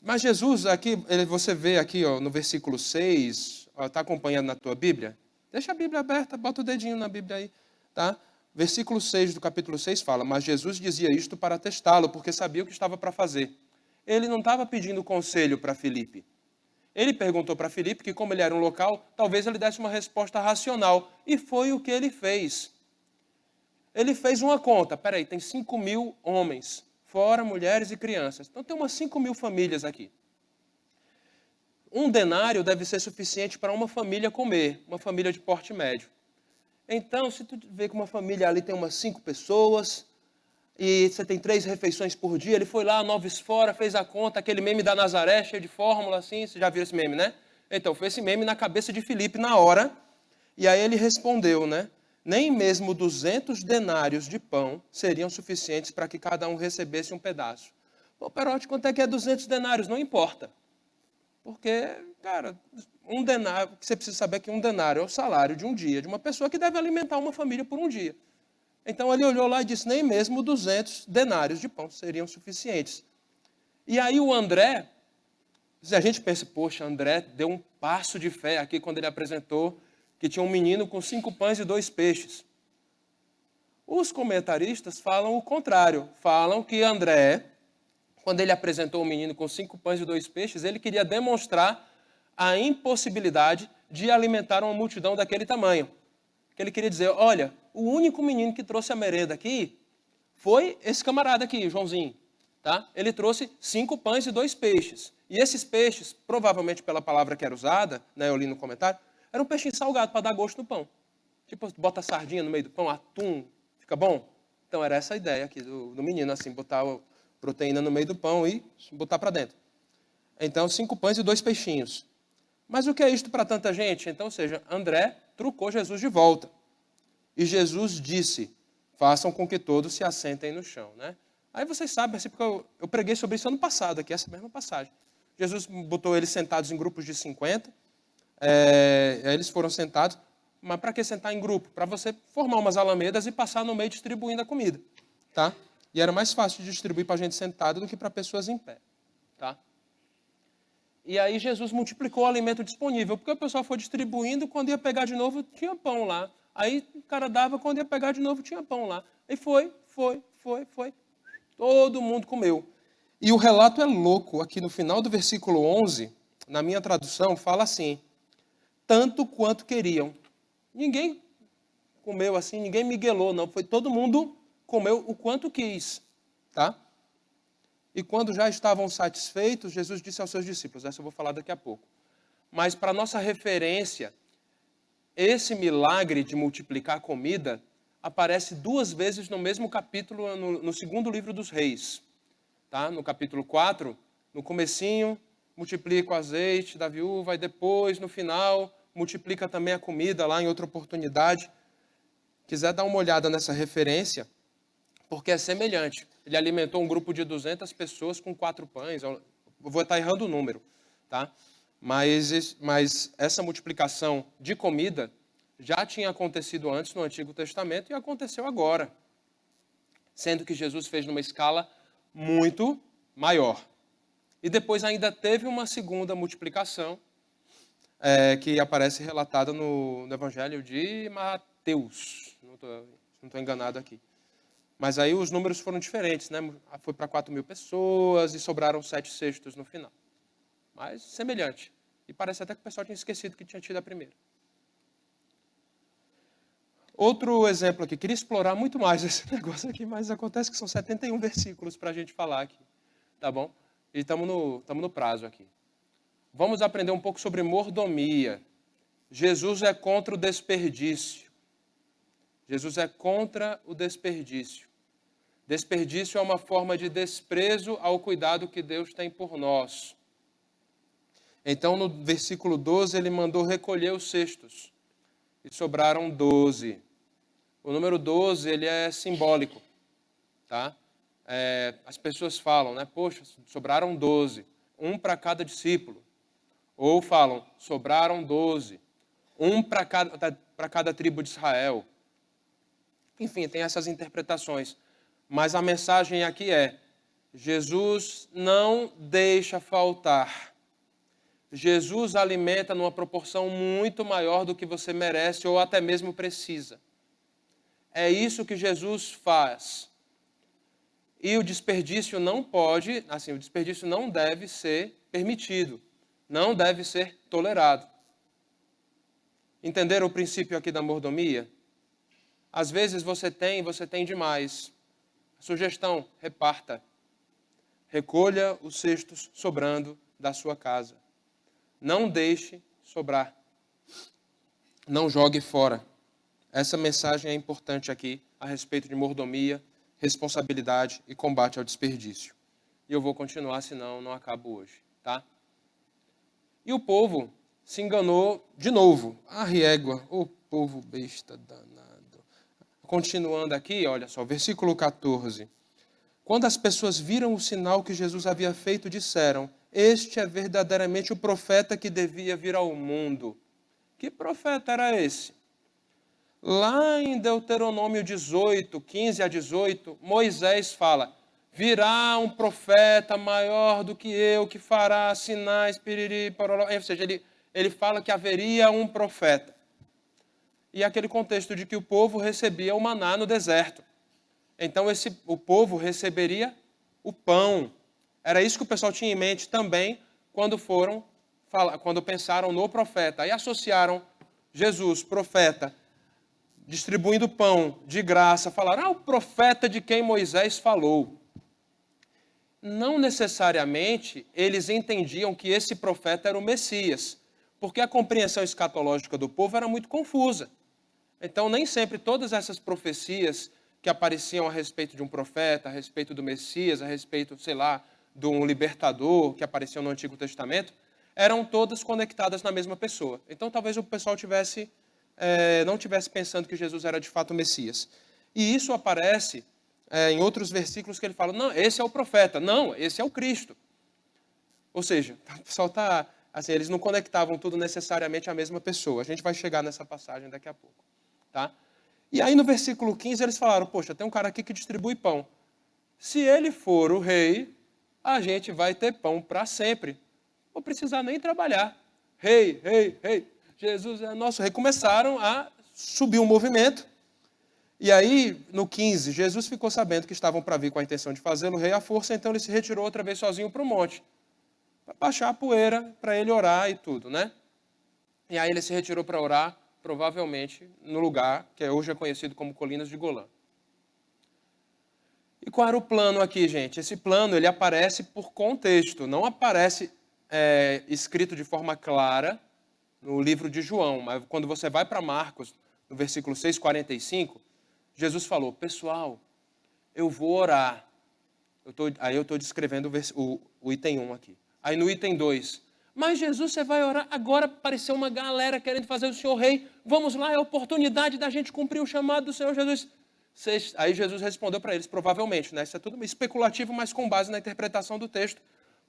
Mas Jesus, aqui, você vê aqui no versículo 6, está acompanhando na tua Bíblia? Deixa a Bíblia aberta, bota o dedinho na Bíblia aí, tá? Versículo 6 do capítulo 6 fala: mas Jesus dizia isto para testá-lo, porque sabia o que estava para fazer. Ele não estava pedindo conselho para Filipe. Ele perguntou para Filipe que, como ele era um local, talvez ele desse uma resposta racional. E foi o que ele fez. Ele fez uma conta. Peraí, tem 5.000 homens, fora mulheres e crianças. Então tem umas 5.000 famílias aqui. 1 denário deve ser suficiente para uma família comer, uma família de porte médio. Então, se tu vê que uma família ali tem umas 5 pessoas, e você tem 3 refeições por dia, ele foi lá, 9 fora, fez a conta, aquele meme da Nazaré, cheio de fórmula, assim, você já viu esse meme, né? Então, foi esse meme na cabeça de Filipe na hora, e aí ele respondeu, né? Nem mesmo 200 denários de pão seriam suficientes para que cada um recebesse um pedaço. Pô, Perotti, quanto é que é 200 denários? Não importa. Porque, cara, 1 denário, você precisa saber que 1 denário é o salário de um dia, de uma pessoa que deve alimentar uma família por um dia. Então ele olhou lá e disse: nem mesmo 200 denários de pão seriam suficientes. E aí o André, a gente pensa, poxa, André deu um passo de fé aqui quando ele apresentou que tinha um menino com 5 pães e 2 peixes. Os comentaristas falam o contrário. Falam que André, quando ele apresentou o menino com 5 pães e 2 peixes, ele queria demonstrar a impossibilidade de alimentar uma multidão daquele tamanho. Que ele queria dizer, olha, o único menino que trouxe a merenda aqui foi esse camarada aqui, Joãozinho. Tá? Ele trouxe 5 pães e 2 peixes. E esses peixes, provavelmente pela palavra que era usada, né, eu li no comentário, era um peixinho salgado para dar gosto no pão. Tipo, bota sardinha no meio do pão, atum, fica bom? Então era essa a ideia aqui do menino, assim, botar a proteína no meio do pão e botar para dentro. Então, 5 pães e 2 peixinhos. Mas o que é isto para tanta gente? Então, ou seja, André trucou Jesus de volta. E Jesus disse, façam com que todos se assentem no chão, né? Aí vocês sabem, assim, porque eu preguei sobre isso ano passado, aqui, essa mesma passagem. Jesus botou eles sentados em grupos de 50, eles foram sentados, mas para que sentar em grupo? Para você formar umas alamedas e passar no meio distribuindo a comida, tá? E era mais fácil de distribuir para gente sentada do que para pessoas em pé, tá? E aí Jesus multiplicou o alimento disponível, porque o pessoal foi distribuindo, quando ia pegar de novo, tinha pão lá. Aí o cara dava, quando ia pegar de novo, tinha pão lá. E foi. Todo mundo comeu. E o relato é louco. Aqui no final do versículo 11, na minha tradução, fala assim, tanto quanto queriam. Ninguém comeu assim, ninguém miguelou, não. Foi todo mundo comeu o quanto quis, tá? E quando já estavam satisfeitos, Jesus disse aos seus discípulos, essa eu vou falar daqui a pouco. Mas para nossa referência, esse milagre de multiplicar a comida aparece 2 vezes no mesmo capítulo, no segundo livro dos Reis. Tá? No capítulo 4, no comecinho, multiplica o azeite da viúva, e depois, no final, multiplica também a comida lá em outra oportunidade. Quiser dar uma olhada nessa referência, porque é semelhante. Ele alimentou um grupo de 200 pessoas com 4 pães. Eu vou estar errando o número, tá? Mas essa multiplicação de comida já tinha acontecido antes no Antigo Testamento e aconteceu agora. Sendo que Jesus fez numa escala muito maior. E depois ainda teve uma segunda multiplicação que aparece relatada no Evangelho de Mateus. Não estou enganado aqui. Mas aí os números foram diferentes, né? Foi para 4.000 pessoas e sobraram 7 cestos no final. Mas semelhante. E parece até que o pessoal tinha esquecido que tinha tido a primeira. Outro exemplo aqui. Queria explorar muito mais esse negócio aqui, mas acontece que são 71 versículos para a gente falar aqui. Tá bom? E estamos no prazo aqui. Vamos aprender um pouco sobre mordomia. Jesus é contra o desperdício. Jesus é contra o desperdício. Desperdício é uma forma de desprezo ao cuidado que Deus tem por nós. Então, no versículo 12, ele mandou recolher os cestos. E sobraram 12. O número 12, ele é simbólico. Tá? As pessoas falam, né? Poxa, sobraram 12. Um para cada discípulo. Ou falam, sobraram 12. Um para cada tribo de Israel. Enfim, tem essas interpretações. Mas a mensagem aqui é, Jesus não deixa faltar. Jesus alimenta numa proporção muito maior do que você merece ou até mesmo precisa. É isso que Jesus faz. E o desperdício não pode, assim, o desperdício não deve ser permitido. Não deve ser tolerado. Entenderam o princípio aqui da mordomia? Às vezes você tem demais. Sugestão, reparta. Recolha os cestos sobrando da sua casa. Não deixe sobrar. Não jogue fora. Essa mensagem é importante aqui a respeito de mordomia, responsabilidade e combate ao desperdício. E eu vou continuar, senão não acabo hoje, tá? E o povo se enganou de novo. A régua, o povo besta danado. Continuando aqui, olha só, versículo 14. Quando as pessoas viram o sinal que Jesus havia feito, disseram, este é verdadeiramente o profeta que devia vir ao mundo. Que profeta era esse? Lá em Deuteronômio 18, 15 a 18, Moisés fala, virá um profeta maior do que eu, que fará sinais, piriri, pororó. Ou seja, ele fala que haveria um profeta. e aquele contexto de que o povo recebia o maná no deserto. Então o povo receberia o pão. Era isso que o pessoal tinha em mente também quando pensaram no profeta. Aí associaram Jesus, profeta, distribuindo pão de graça, falaram, o profeta de quem Moisés falou. Não necessariamente eles entendiam que esse profeta era o Messias, porque a compreensão escatológica do povo era muito confusa. Então, nem sempre todas essas profecias que apareciam a respeito de um profeta, a respeito do Messias, a respeito, sei lá, de um libertador que apareciam no Antigo Testamento, eram todas conectadas na mesma pessoa. Então, talvez o pessoal não estivesse pensando que Jesus era de fato o Messias. E isso aparece em outros versículos que ele fala, não, esse é o profeta, não, esse é o Cristo. Ou seja, o pessoal assim, eles não conectavam tudo necessariamente à mesma pessoa. A gente vai chegar nessa passagem daqui a pouco. Tá? E aí no versículo 15 eles falaram, poxa, tem um cara aqui que distribui pão. Se ele for o rei, a gente vai ter pão para sempre. Não vou precisar nem trabalhar. Rei, rei, rei, Jesus é nosso rei. Começaram a subir um movimento. E aí, no 15, Jesus ficou sabendo que estavam para vir com a intenção de fazê-lo rei à força, então ele se retirou outra vez sozinho para o monte, para baixar a poeira, para ele orar e tudo, né? E aí ele se retirou para orar, provavelmente no lugar que hoje é conhecido como Colinas de Golã. E qual era o plano aqui, gente? Esse plano ele aparece por contexto, não aparece escrito de forma clara no livro de João, mas quando você vai para Marcos, no versículo 6:45, Jesus falou, pessoal, eu vou orar. Aí eu estou descrevendo o item 1 aqui. Aí no item 2, mas Jesus, você vai orar, agora apareceu uma galera querendo fazer o Senhor rei, vamos lá, é a oportunidade da gente cumprir o chamado do Senhor Jesus. Aí Jesus respondeu para eles, provavelmente, né? Isso é tudo especulativo, mas com base na interpretação do texto,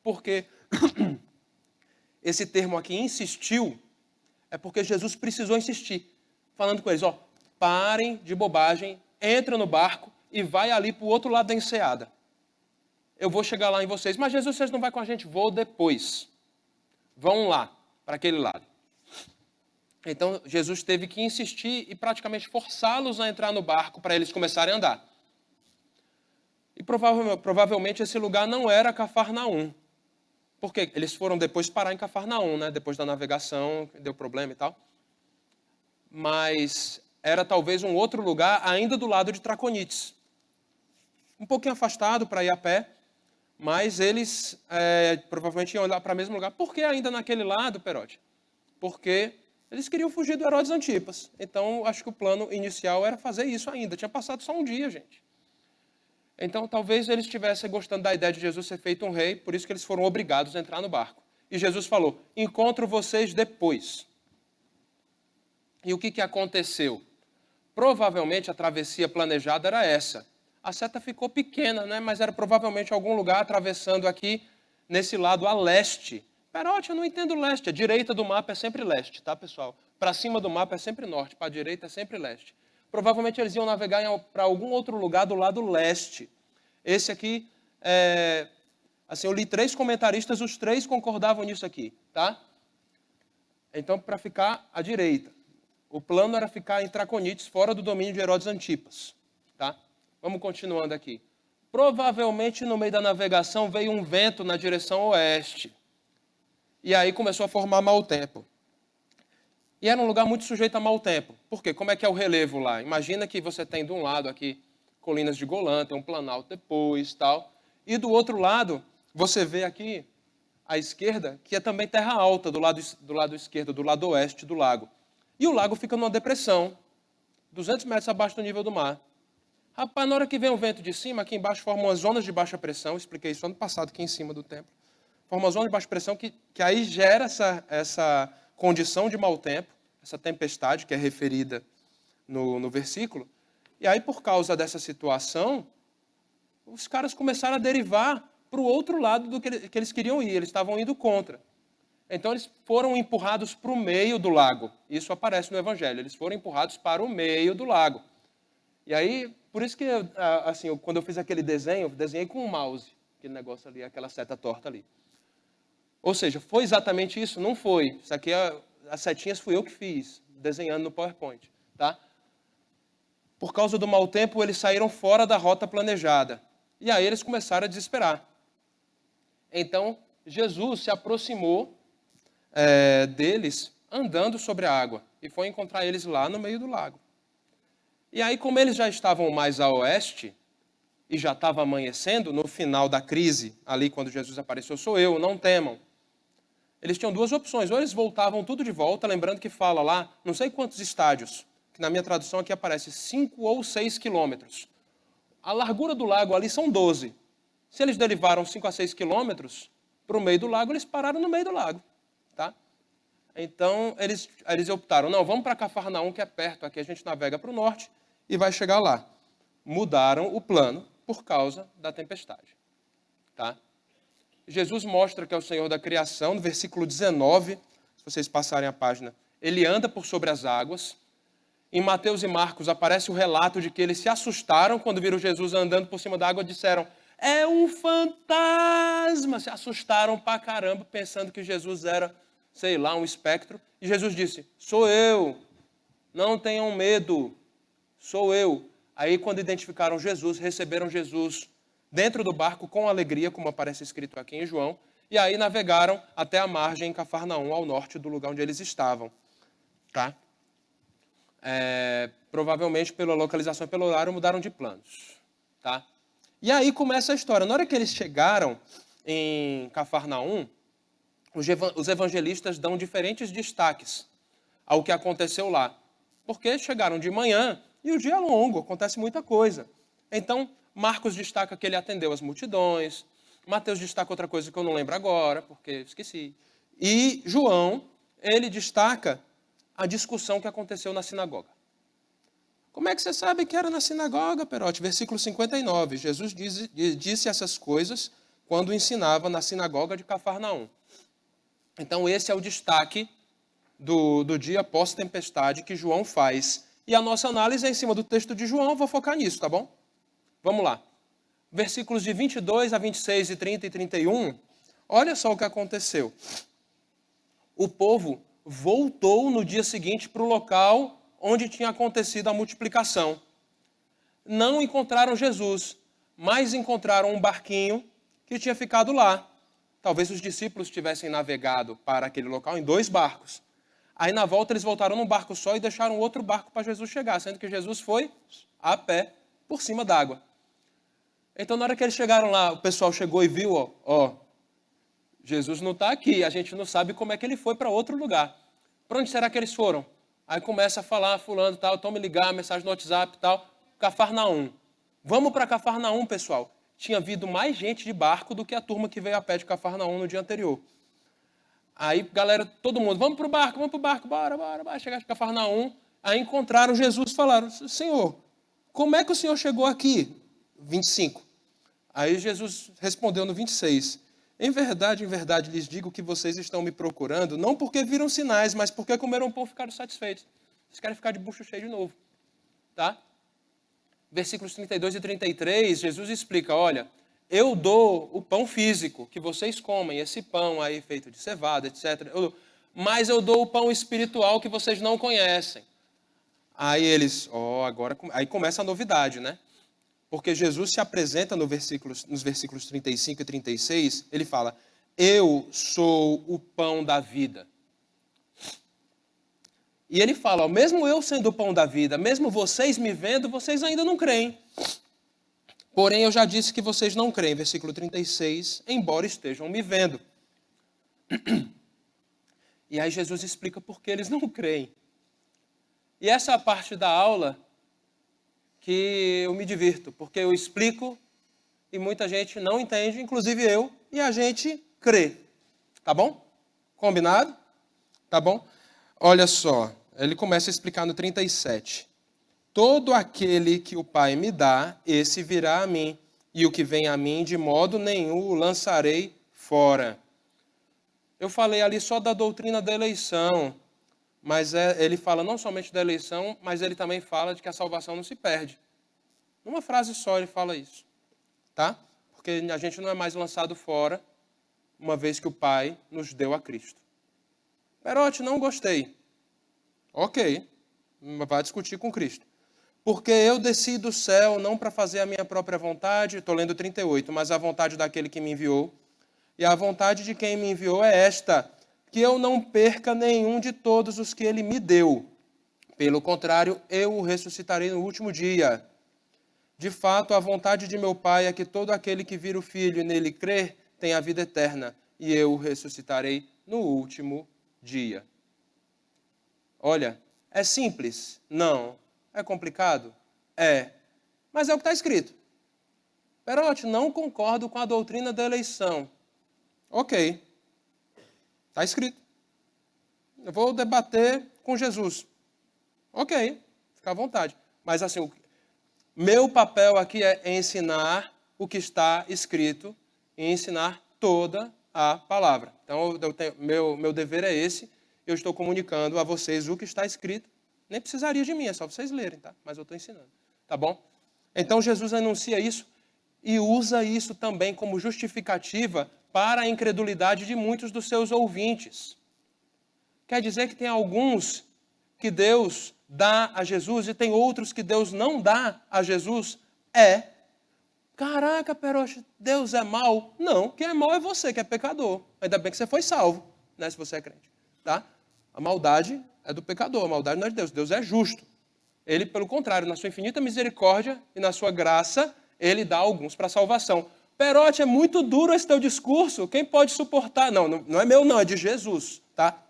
porque esse termo aqui, insistiu, é porque Jesus precisou insistir, falando com eles, parem de bobagem, entra no barco e vai ali para o outro lado da enseada. Eu vou chegar lá em vocês, mas Jesus, vocês não vão com a gente? Vou depois. Vão lá, para aquele lado. Então, Jesus teve que insistir e praticamente forçá-los a entrar no barco para eles começarem a andar. E provavelmente esse lugar não era Cafarnaum. Porque eles foram depois parar em Cafarnaum, né? Depois da navegação, deu problema e tal. Mas era talvez um outro lugar ainda do lado de Traconites. Um pouquinho afastado para ir a pé, mas eles provavelmente iam olhar para o mesmo lugar. Por que ainda naquele lado, Perote? Porque eles queriam fugir do Herodes Antipas. Então, acho que o plano inicial era fazer isso ainda. Tinha passado só um dia, gente. Então, talvez eles estivessem gostando da ideia de Jesus ser feito um rei, por isso que eles foram obrigados a entrar no barco. E Jesus falou, encontro vocês depois. E o que aconteceu? Provavelmente a travessia planejada era essa. A seta ficou pequena, né? Mas era provavelmente algum lugar atravessando aqui, nesse lado a leste. Perote, eu não entendo leste. A direita do mapa é sempre leste, tá, pessoal? Para cima do mapa é sempre norte, para a direita é sempre leste. Provavelmente eles iam navegar para algum outro lugar do lado leste. Esse aqui, assim, eu li 3 comentaristas, os 3 concordavam nisso aqui, tá? Então, para ficar à direita. O plano era ficar em Traconites, fora do domínio de Herodes Antipas, tá? Vamos continuando aqui. Provavelmente, no meio da navegação, veio um vento na direção oeste. E aí começou a formar mau tempo. E era um lugar muito sujeito a mau tempo. Por quê? Como é que é o relevo lá? Imagina que você tem de um lado aqui Colinas de Golã, tem um planalto depois, tal. E do outro lado, você vê aqui à esquerda, que é também terra alta do lado esquerdo, do lado oeste do lago. E o lago fica numa depressão, 200 metros abaixo do nível do mar. Rapaz, na hora que vem o vento de cima, aqui embaixo formam as zonas de baixa pressão, expliquei isso ano passado aqui em cima do templo. Forma uma zona de baixa pressão que aí gera essa condição de mau tempo, essa tempestade que é referida no versículo. E aí, por causa dessa situação, os caras começaram a derivar para o outro lado do que eles queriam ir. Eles estavam indo contra. Então, eles foram empurrados para o meio do lago. Isso aparece no Evangelho. Eles foram empurrados para o meio do lago. E aí, por isso que, assim, quando eu fiz aquele desenho, eu desenhei com o mouse. Aquele negócio ali, aquela seta torta ali. Ou seja, foi exatamente isso? Não foi. Isso aqui, as setinhas fui eu que fiz, desenhando no PowerPoint. tá? Por causa do mau tempo, eles saíram fora da rota planejada. E aí eles começaram a desesperar. Então, Jesus se aproximou deles andando sobre a água e foi encontrar eles lá no meio do lago. E aí, como eles já estavam mais a oeste e já estava amanhecendo, no final da crise, ali quando Jesus apareceu, sou eu, não temam. Eles tinham duas opções, ou eles voltavam tudo de volta, lembrando que fala lá, não sei quantos estádios, que na minha tradução aqui aparece 5 ou 6 quilômetros. A largura do lago ali são 12. Se eles derivaram 5 a 6 quilômetros para o meio do lago, eles pararam no meio do lago. Tá? Então, eles optaram, não, vamos para Cafarnaum, que é perto, aqui a gente navega para o norte e vai chegar lá. Mudaram o plano por causa da tempestade. Tá? Jesus mostra que é o Senhor da criação, no versículo 19, se vocês passarem a página, ele anda por sobre as águas. Em Mateus e Marcos aparece o relato de que eles se assustaram quando viram Jesus andando por cima da água e disseram, é um fantasma! Se assustaram pra caramba, pensando que Jesus era, sei lá, um espectro. E Jesus disse, sou eu, não tenham medo, sou eu. Aí quando identificaram Jesus, receberam Jesus dentro do barco com alegria, como aparece escrito aqui em João, e aí navegaram até a margem em Cafarnaum, ao norte do lugar onde eles estavam. Tá? Provavelmente pela localização e pelo horário mudaram de planos. Tá? E aí começa a história. Na hora que eles chegaram em Cafarnaum, os evangelistas dão diferentes destaques ao que aconteceu lá. Porque chegaram de manhã e o dia é longo, acontece muita coisa. Então, Marcos destaca que ele atendeu as multidões, Mateus destaca outra coisa que eu não lembro agora, porque esqueci. E João, ele destaca a discussão que aconteceu na sinagoga. Como é que você sabe que era na sinagoga, Perotti? Versículo 59. Jesus disse essas coisas quando ensinava na sinagoga de Cafarnaum. Então, esse é o destaque do dia pós-tempestade que João faz. E a nossa análise é em cima do texto de João, eu vou focar nisso, tá bom? Vamos lá. Versículos de 22 a 26 e 30 e 31. Olha só o que aconteceu. O povo voltou no dia seguinte para o local onde tinha acontecido a multiplicação. Não encontraram Jesus, mas encontraram um barquinho que tinha ficado lá. Talvez os discípulos tivessem navegado para aquele local em 2 barcos. Aí na volta eles voltaram num barco só e deixaram outro barco para Jesus chegar, sendo que Jesus foi a pé por cima d'água. Então na hora que eles chegaram lá, o pessoal chegou e viu, Jesus não está aqui, a gente não sabe como é que ele foi para outro lugar. Para onde será que eles foram? Aí começa a falar, fulano, tal, então me ligar, mensagem no WhatsApp, tal, Cafarnaum. Vamos para Cafarnaum, pessoal. Tinha vindo mais gente de barco do que a turma que veio a pé de Cafarnaum no dia anterior. Aí, galera, todo mundo, vamos para o barco, bora, chegar de Cafarnaum. Aí encontraram Jesus, falaram, Senhor, como é que o Senhor chegou aqui? 25. Aí Jesus respondeu no 26, em verdade, lhes digo que vocês estão me procurando, não porque viram sinais, mas porque comeram pão e ficaram satisfeitos. Vocês querem ficar de bucho cheio de novo. Tá? Versículos 32 e 33, Jesus explica, olha, eu dou o pão físico que vocês comem, esse pão aí feito de cevada, etc. Mas eu dou o pão espiritual que vocês não conhecem. Aí eles, aí começa a novidade, né? Porque Jesus se apresenta nos versículos 35 e 36, ele fala, eu sou o pão da vida. E ele fala, mesmo eu sendo o pão da vida, mesmo vocês me vendo, vocês ainda não creem. Porém, eu já disse que vocês não creem, versículo 36, embora estejam me vendo. E aí Jesus explica por que eles não creem. E essa é a parte da aula que eu me divirto, porque eu explico e muita gente não entende, inclusive eu, e a gente crê. Tá bom? Combinado? Tá bom? Olha só, ele começa a explicar no 37. Todo aquele que o Pai me dá, esse virá a mim, e o que vem a mim, de modo nenhum o lançarei fora. Eu falei ali só da doutrina da eleição, mas ele fala não somente da eleição, mas ele também fala de que a salvação não se perde. Numa frase só ele fala isso, tá? Porque a gente não é mais lançado fora, uma vez que o Pai nos deu a Cristo. Perotti, não gostei. Ok, Vai discutir com Cristo. Porque eu desci do céu não para fazer a minha própria vontade, estou lendo 38, mas a vontade daquele que me enviou. E a vontade de quem me enviou é esta, que eu não perca nenhum de todos os que ele me deu. Pelo contrário, eu o ressuscitarei no último dia. De fato, a vontade de meu Pai é que todo aquele que vira o Filho e nele crer tenha a vida eterna, e eu o ressuscitarei no último dia. Olha, é simples? Não. É complicado? É. Mas é o que está escrito. Perote, não concordo com a doutrina da eleição. Ok. Está escrito. Eu vou debater com Jesus. Ok. Fica à vontade. Mas assim, meu papel aqui é ensinar o que está escrito e ensinar toda a palavra. Então, meu dever é esse. Eu estou comunicando a vocês o que está escrito. Nem precisaria de mim, é só vocês lerem, tá? Mas eu estou ensinando, tá bom? Então, Jesus anuncia isso e usa isso também como justificativa para a incredulidade de muitos dos seus ouvintes. Quer dizer que tem alguns que Deus dá a Jesus e tem outros que Deus não dá a Jesus? É. Caraca, Peroche, Deus é mau? Não, quem é mau é você, que é pecador. Ainda bem que você foi salvo, né, se você é crente, tá? A maldade é do pecador, a maldade não é de Deus. Deus é justo. Ele, pelo contrário, na sua infinita misericórdia e na sua graça, ele dá alguns para a salvação. Perote, é muito duro esse teu discurso. Quem pode suportar? Não é meu não, é de Jesus, tá?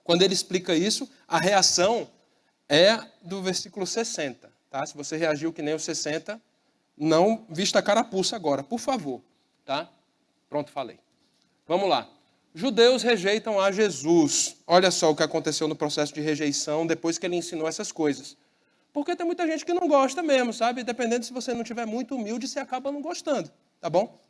Quando ele explica isso, a reação é do versículo 60, tá? Se você reagiu que nem o 60, não vista a carapuça agora, por favor, tá? Pronto, falei. Vamos lá. Judeus rejeitam a Jesus. Olha só o que aconteceu no processo de rejeição depois que ele ensinou essas coisas. Porque tem muita gente que não gosta mesmo, sabe? Dependendo se você não tiver muito humilde, você acaba não gostando, tá bom?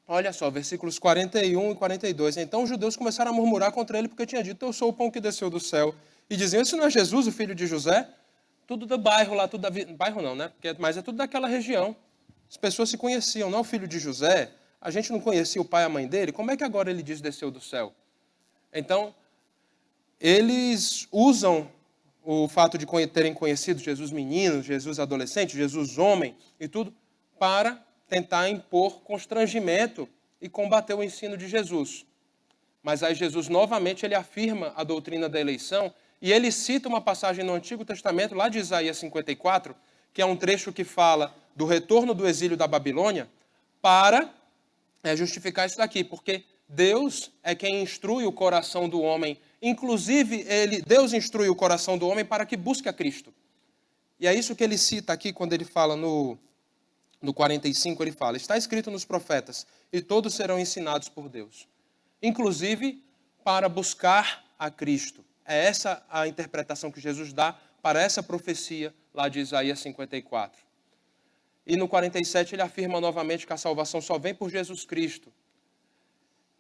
Olha só, versículos 41 e 42. Então os judeus começaram a murmurar contra ele porque tinha dito, eu sou o pão que desceu do céu. E diziam, isso não é Jesus, o filho de José? Tudo do bairro lá, tudo da... Bairro não, né? Mas é tudo daquela região. As pessoas se conheciam, não é o filho de José? A gente não conhecia o pai e a mãe dele? Como é que agora ele diz desceu do céu? Então, eles usam o fato de terem conhecido Jesus menino, Jesus adolescente, Jesus homem e tudo, para tentar impor constrangimento e combater o ensino de Jesus. Mas aí Jesus, novamente, ele afirma a doutrina da eleição e ele cita uma passagem no Antigo Testamento, lá de Isaías 54, que é um trecho que fala do retorno do exílio da Babilônia, para justificar isso daqui, porque Deus é quem instrui o coração do homem. Inclusive, Deus instrui o coração do homem para que busque a Cristo. E é isso que ele cita aqui, quando ele fala no 45, ele fala, está escrito nos profetas, e todos serão ensinados por Deus. Inclusive, para buscar a Cristo. É essa a interpretação que Jesus dá para essa profecia lá de Isaías 54. E no 47 ele afirma novamente que a salvação só vem por Jesus Cristo.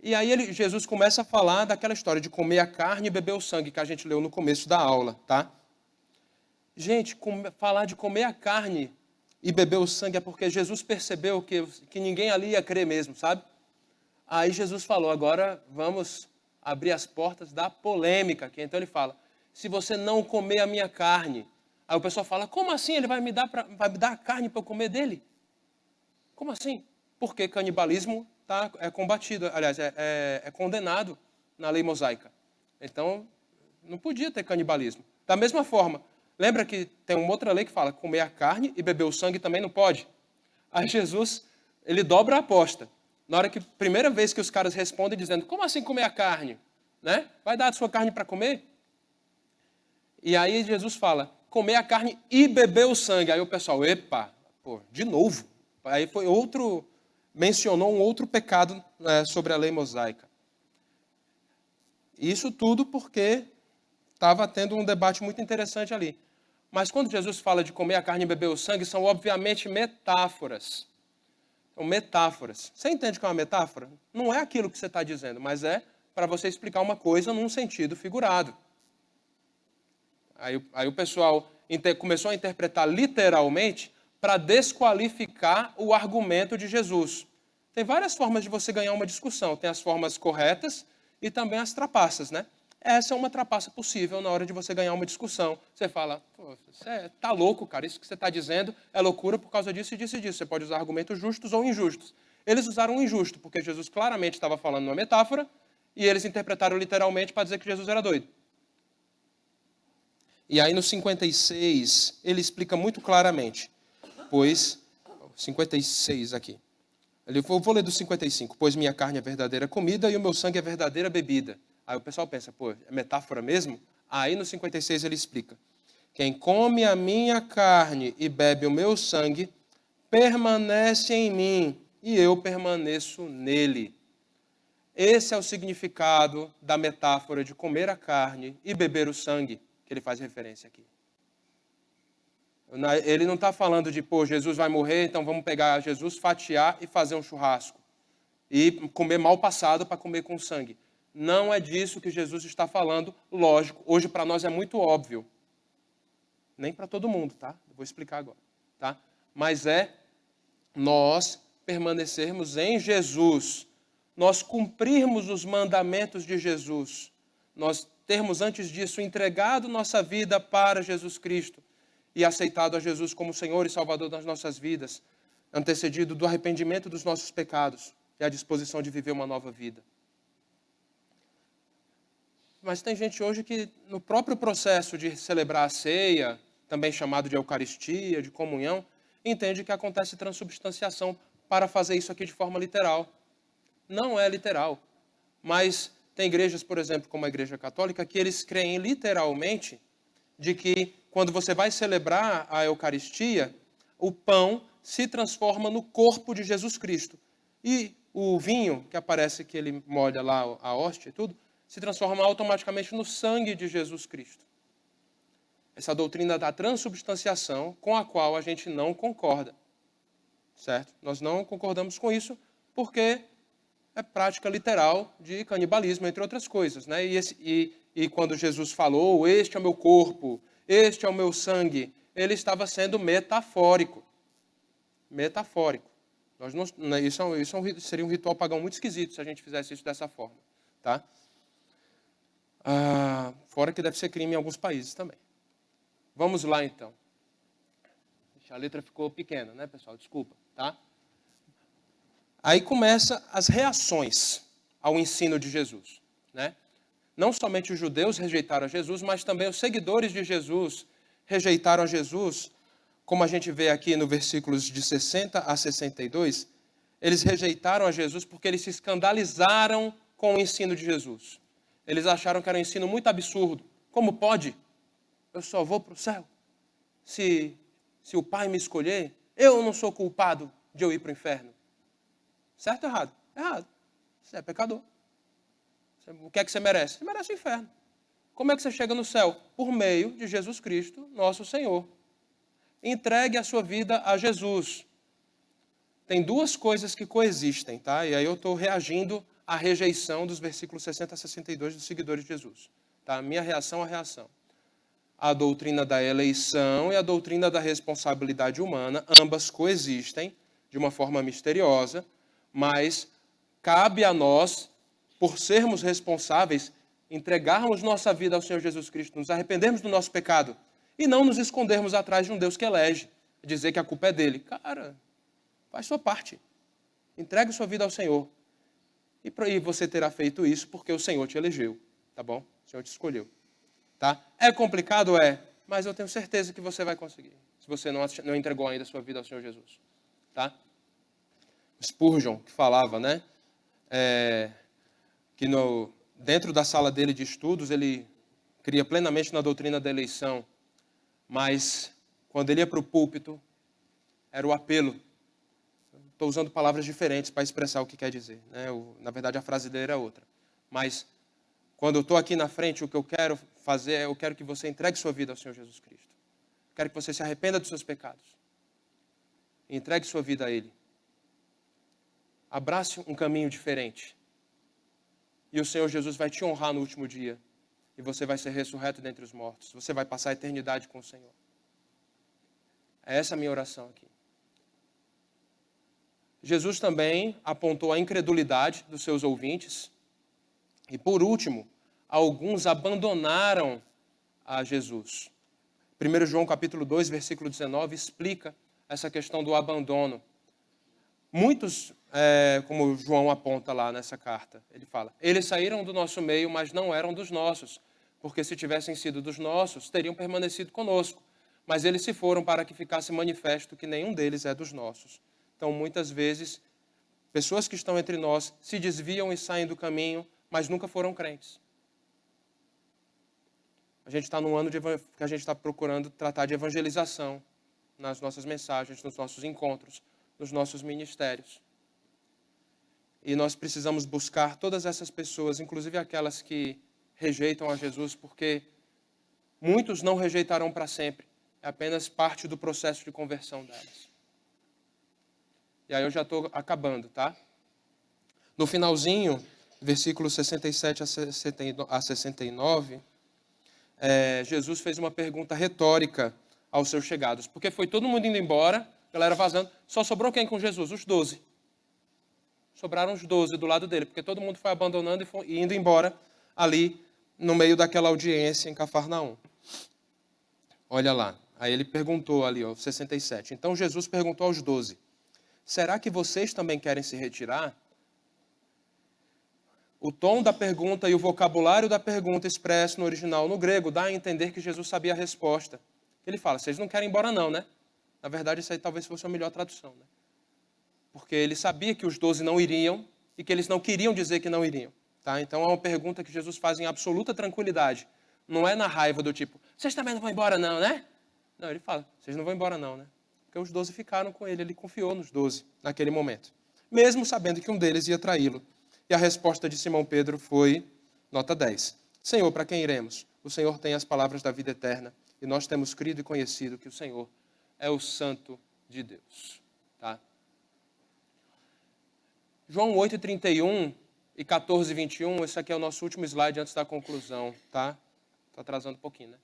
E aí Jesus começa a falar daquela história de comer a carne e beber o sangue, que a gente leu no começo da aula, tá? Gente, falar de comer a carne e beber o sangue é porque Jesus percebeu que ninguém ali ia crer mesmo, sabe? Aí Jesus falou, agora vamos abrir as portas da polêmica aqui. Então ele fala, se você não comer a minha carne... Aí o pessoal fala, como assim ele vai me dar a carne para eu comer dele? Como assim? Porque canibalismo é combatido, aliás, é condenado na lei mosaica. Então, não podia ter canibalismo. Da mesma forma, lembra que tem uma outra lei que fala comer a carne e beber o sangue também não pode? Aí Jesus, ele dobra a aposta. Na hora que, primeira vez que os caras respondem dizendo, como assim comer a carne? Né? Vai dar a sua carne para comer? E aí Jesus fala, comer a carne e beber o sangue. Aí o pessoal, epa, pô, de novo. Aí foi mencionou um outro pecado sobre a lei mosaica. Isso tudo porque estava tendo um debate muito interessante ali. Mas quando Jesus fala de comer a carne e beber o sangue, são obviamente metáforas. São metáforas. Você entende o que é uma metáfora? Não é aquilo que você está dizendo, mas é para você explicar uma coisa num sentido figurado. Aí o pessoal começou a interpretar literalmente para desqualificar o argumento de Jesus. Tem várias formas de você ganhar uma discussão. Tem as formas corretas e também as trapaças, né? Essa é uma trapaça possível na hora de você ganhar uma discussão. Você fala, pô, você tá louco, cara, isso que você está dizendo é loucura por causa disso e disso e disso. Você pode usar argumentos justos ou injustos. Eles usaram um injusto, porque Jesus claramente estava falando uma metáfora, e eles interpretaram literalmente para dizer que Jesus era doido. E aí no 56, ele explica muito claramente, pois, 56 aqui, eu vou ler do 55, pois minha carne é verdadeira comida e o meu sangue é verdadeira bebida. Aí o pessoal pensa, pô, é metáfora mesmo? Aí no 56 ele explica, quem come a minha carne e bebe o meu sangue, permanece em mim e eu permaneço nele. Esse é o significado da metáfora de comer a carne e beber o sangue, que ele faz referência aqui. Ele não está falando de, pô, Jesus vai morrer, então vamos pegar Jesus, fatiar e fazer um churrasco. E comer mal passado para comer com sangue. Não é disso que Jesus está falando, lógico. Hoje para nós é muito óbvio. Nem para todo mundo, tá? Eu vou explicar agora, tá? Mas é nós permanecermos em Jesus, nós cumprirmos os mandamentos de Jesus, nós termos antes disso entregado nossa vida para Jesus Cristo e aceitado a Jesus como Senhor e Salvador das nossas vidas, antecedido do arrependimento dos nossos pecados e a disposição de viver uma nova vida. Mas tem gente hoje que no próprio processo de celebrar a ceia, também chamado de Eucaristia, de comunhão, entende que acontece transubstanciação para fazer isso aqui de forma literal. Não é literal, mas tem igrejas, por exemplo, como a Igreja Católica, que eles creem literalmente de que quando você vai celebrar a Eucaristia, o pão se transforma no corpo de Jesus Cristo. E o vinho, que aparece que ele molha lá a hóstia e tudo, se transforma automaticamente no sangue de Jesus Cristo. Essa doutrina da transubstanciação com a qual a gente não concorda. Certo? Nós não concordamos com isso porque é prática literal de canibalismo, entre outras coisas. Né? E quando Jesus falou, este é o meu corpo, este é o meu sangue, ele estava sendo metafórico. Metafórico. Isso seria um ritual pagão muito esquisito se a gente fizesse isso dessa forma. Tá? Fora que deve ser crime em alguns países também. Vamos lá, então. A letra ficou pequena, né, pessoal? Desculpa, tá? Aí começa as reações ao ensino de Jesus, né? Não somente os judeus rejeitaram a Jesus, mas também os seguidores de Jesus rejeitaram a Jesus, como a gente vê aqui no versículos de 60 a 62, eles rejeitaram a Jesus porque eles se escandalizaram com o ensino de Jesus. Eles acharam que era um ensino muito absurdo. Como pode? Eu só vou para o céu se o Pai me escolher, eu não sou culpado de eu ir para o inferno. Certo ou errado? Errado. Você é pecador. O que é que você merece? Você merece o inferno. Como é que você chega no céu? Por meio de Jesus Cristo, nosso Senhor. Entregue a sua vida a Jesus. Tem duas coisas que coexistem, tá? E aí eu estou reagindo à rejeição dos versículos 60 a 62 dos seguidores de Jesus. Tá? A minha reação é a reação. A doutrina da eleição e a doutrina da responsabilidade humana, ambas coexistem de uma forma misteriosa, mas cabe a nós, por sermos responsáveis, entregarmos nossa vida ao Senhor Jesus Cristo, nos arrependermos do nosso pecado e não nos escondermos atrás de um Deus que elege, dizer que a culpa é dele. Cara, faz sua parte. Entregue sua vida ao Senhor. E você terá feito isso porque o Senhor te elegeu, tá bom? O Senhor te escolheu. Tá? É complicado? É, mas eu tenho certeza que você vai conseguir, se você não entregou ainda a sua vida ao Senhor Jesus. Tá? Spurgeon, que falava, né, que dentro da sala dele de estudos, ele cria plenamente na doutrina da eleição, mas quando ele ia para o púlpito, era o apelo. Estou usando palavras diferentes para expressar o que quer dizer. Né? Na verdade, a frase dele era outra. Mas quando eu estou aqui na frente, o que eu quero fazer eu quero que você entregue sua vida ao Senhor Jesus Cristo. Quero que você se arrependa dos seus pecados. E entregue sua vida a Ele. Abrace um caminho diferente. E o Senhor Jesus vai te honrar no último dia. E você vai ser ressurreto dentre os mortos. Você vai passar a eternidade com o Senhor. É essa a minha oração aqui. Jesus também apontou a incredulidade dos seus ouvintes. E por último, alguns abandonaram a Jesus. 1 João capítulo 2, versículo 19, explica essa questão do abandono. Muitos, como João aponta lá nessa carta, ele fala, eles saíram do nosso meio, mas não eram dos nossos, porque se tivessem sido dos nossos, teriam permanecido conosco. Mas eles se foram para que ficasse manifesto que nenhum deles é dos nossos. Então, muitas vezes, pessoas que estão entre nós se desviam e saem do caminho, mas nunca foram crentes. A gente está num ano que a gente está procurando tratar de evangelização nas nossas mensagens, nos nossos encontros, nos nossos ministérios. E nós precisamos buscar todas essas pessoas, inclusive aquelas que rejeitam a Jesus, porque muitos não rejeitarão para sempre. É apenas parte do processo de conversão delas. E aí eu já estou acabando, tá? No finalzinho, versículos 67 a 69, Jesus fez uma pergunta retórica aos seus chegados. Porque foi todo mundo indo embora, a galera vazando. Só sobrou quem com Jesus? Os 12. Sobraram os 12 do lado dele, porque todo mundo foi abandonando e indo embora ali no meio daquela audiência em Cafarnaum. Olha lá. Aí ele perguntou ali, 67. Então Jesus perguntou aos 12, será que vocês também querem se retirar? O tom da pergunta e o vocabulário da pergunta expresso no original no grego dá a entender que Jesus sabia a resposta. Ele fala, vocês não querem ir embora não, né? Na verdade, isso aí talvez fosse a melhor tradução, né? Porque ele sabia que os 12 não iriam e que eles não queriam dizer que não iriam. Tá? Então é uma pergunta que Jesus faz em absoluta tranquilidade. Não é na raiva do tipo, vocês também não vão embora não, né? Não, ele fala, vocês não vão embora não, né? Porque os 12 ficaram com ele confiou nos 12 naquele momento. Mesmo sabendo que um deles ia traí-lo. E a resposta de Simão Pedro foi, nota 10. Senhor, para quem iremos? O Senhor tem as palavras da vida eterna. E nós temos crido e conhecido que o Senhor é o Santo de Deus. Tá? João 8:31 e 14:21, esse aqui é o nosso último slide antes da conclusão. Tá? Estou atrasando um pouquinho, né?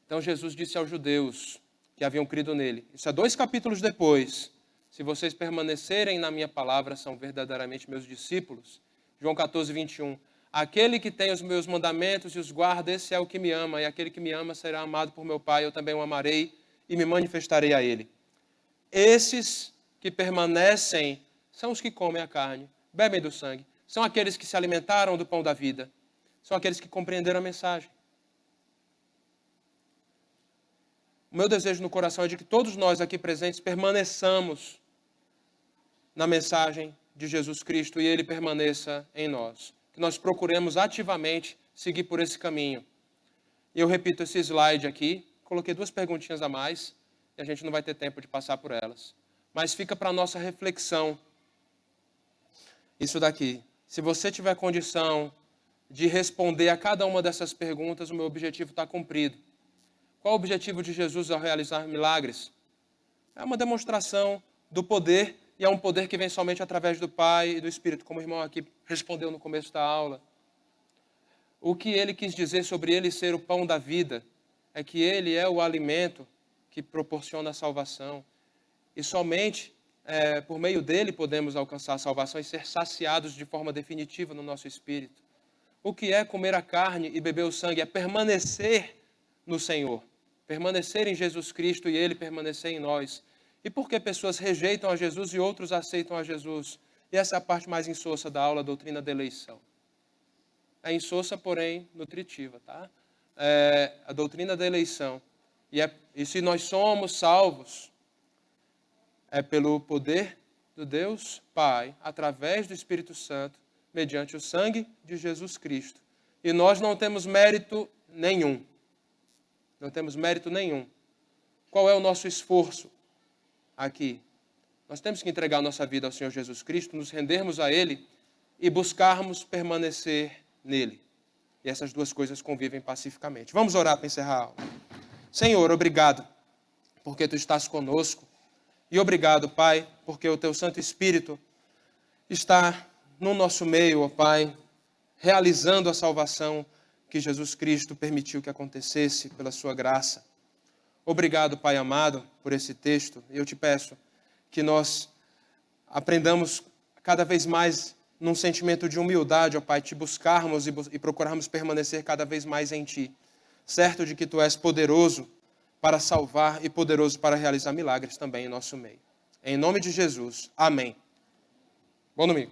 Então Jesus disse aos judeus que haviam crido nele. Isso é 2 capítulos depois. Se vocês permanecerem na minha palavra, são verdadeiramente meus discípulos. João 14:21. Aquele que tem os meus mandamentos e os guarda, esse é o que me ama. E aquele que me ama será amado por meu Pai. Eu também o amarei e me manifestarei a ele. Esses que permanecem são os que comem a carne, bebem do sangue. São aqueles que se alimentaram do pão da vida. São aqueles que compreenderam a mensagem. O meu desejo no coração é de que todos nós aqui presentes permaneçamos na mensagem de Jesus Cristo e Ele permaneça em nós. Que nós procuremos ativamente seguir por esse caminho. E eu repito esse slide aqui, coloquei 2 perguntinhas a mais e a gente não vai ter tempo de passar por elas. Mas fica para a nossa reflexão. Isso daqui. Se você tiver condição de responder a cada uma dessas perguntas, o meu objetivo está cumprido. Qual o objetivo de Jesus ao realizar milagres? É uma demonstração do poder, e é um poder que vem somente através do Pai e do Espírito, como o irmão aqui respondeu no começo da aula. O que ele quis dizer sobre ele ser o pão da vida é que ele é o alimento que proporciona a salvação. E somente por meio dele podemos alcançar a salvação e ser saciados de forma definitiva no nosso espírito. O que é comer a carne e beber o sangue? É permanecer no Senhor, permanecer em Jesus Cristo e Ele permanecer em nós. E por que pessoas rejeitam a Jesus e outros aceitam a Jesus? E essa é a parte mais insossa da aula, a doutrina da eleição. É insossa, porém nutritiva, tá? A doutrina da eleição. E se nós somos salvos, é pelo poder do Deus Pai, através do Espírito Santo, mediante o sangue de Jesus Cristo. E nós não temos mérito nenhum. Não temos mérito nenhum. Qual é o nosso esforço aqui? Nós temos que entregar nossa vida ao Senhor Jesus Cristo, nos rendermos a Ele e buscarmos permanecer nele. E essas 2 coisas convivem pacificamente. Vamos orar para encerrar a aula. Senhor, obrigado, porque Tu estás conosco. E obrigado, Pai, porque o Teu Santo Espírito está no nosso meio, ó Pai, realizando a salvação que Jesus Cristo permitiu que acontecesse pela sua graça. Obrigado, Pai amado, por esse texto. E eu te peço que nós aprendamos cada vez mais num sentimento de humildade, ó Pai, te buscarmos e procurarmos permanecer cada vez mais em Ti, certo de que Tu és poderoso para salvar e poderoso para realizar milagres também em nosso meio. Em nome de Jesus, amém. Bom domingo.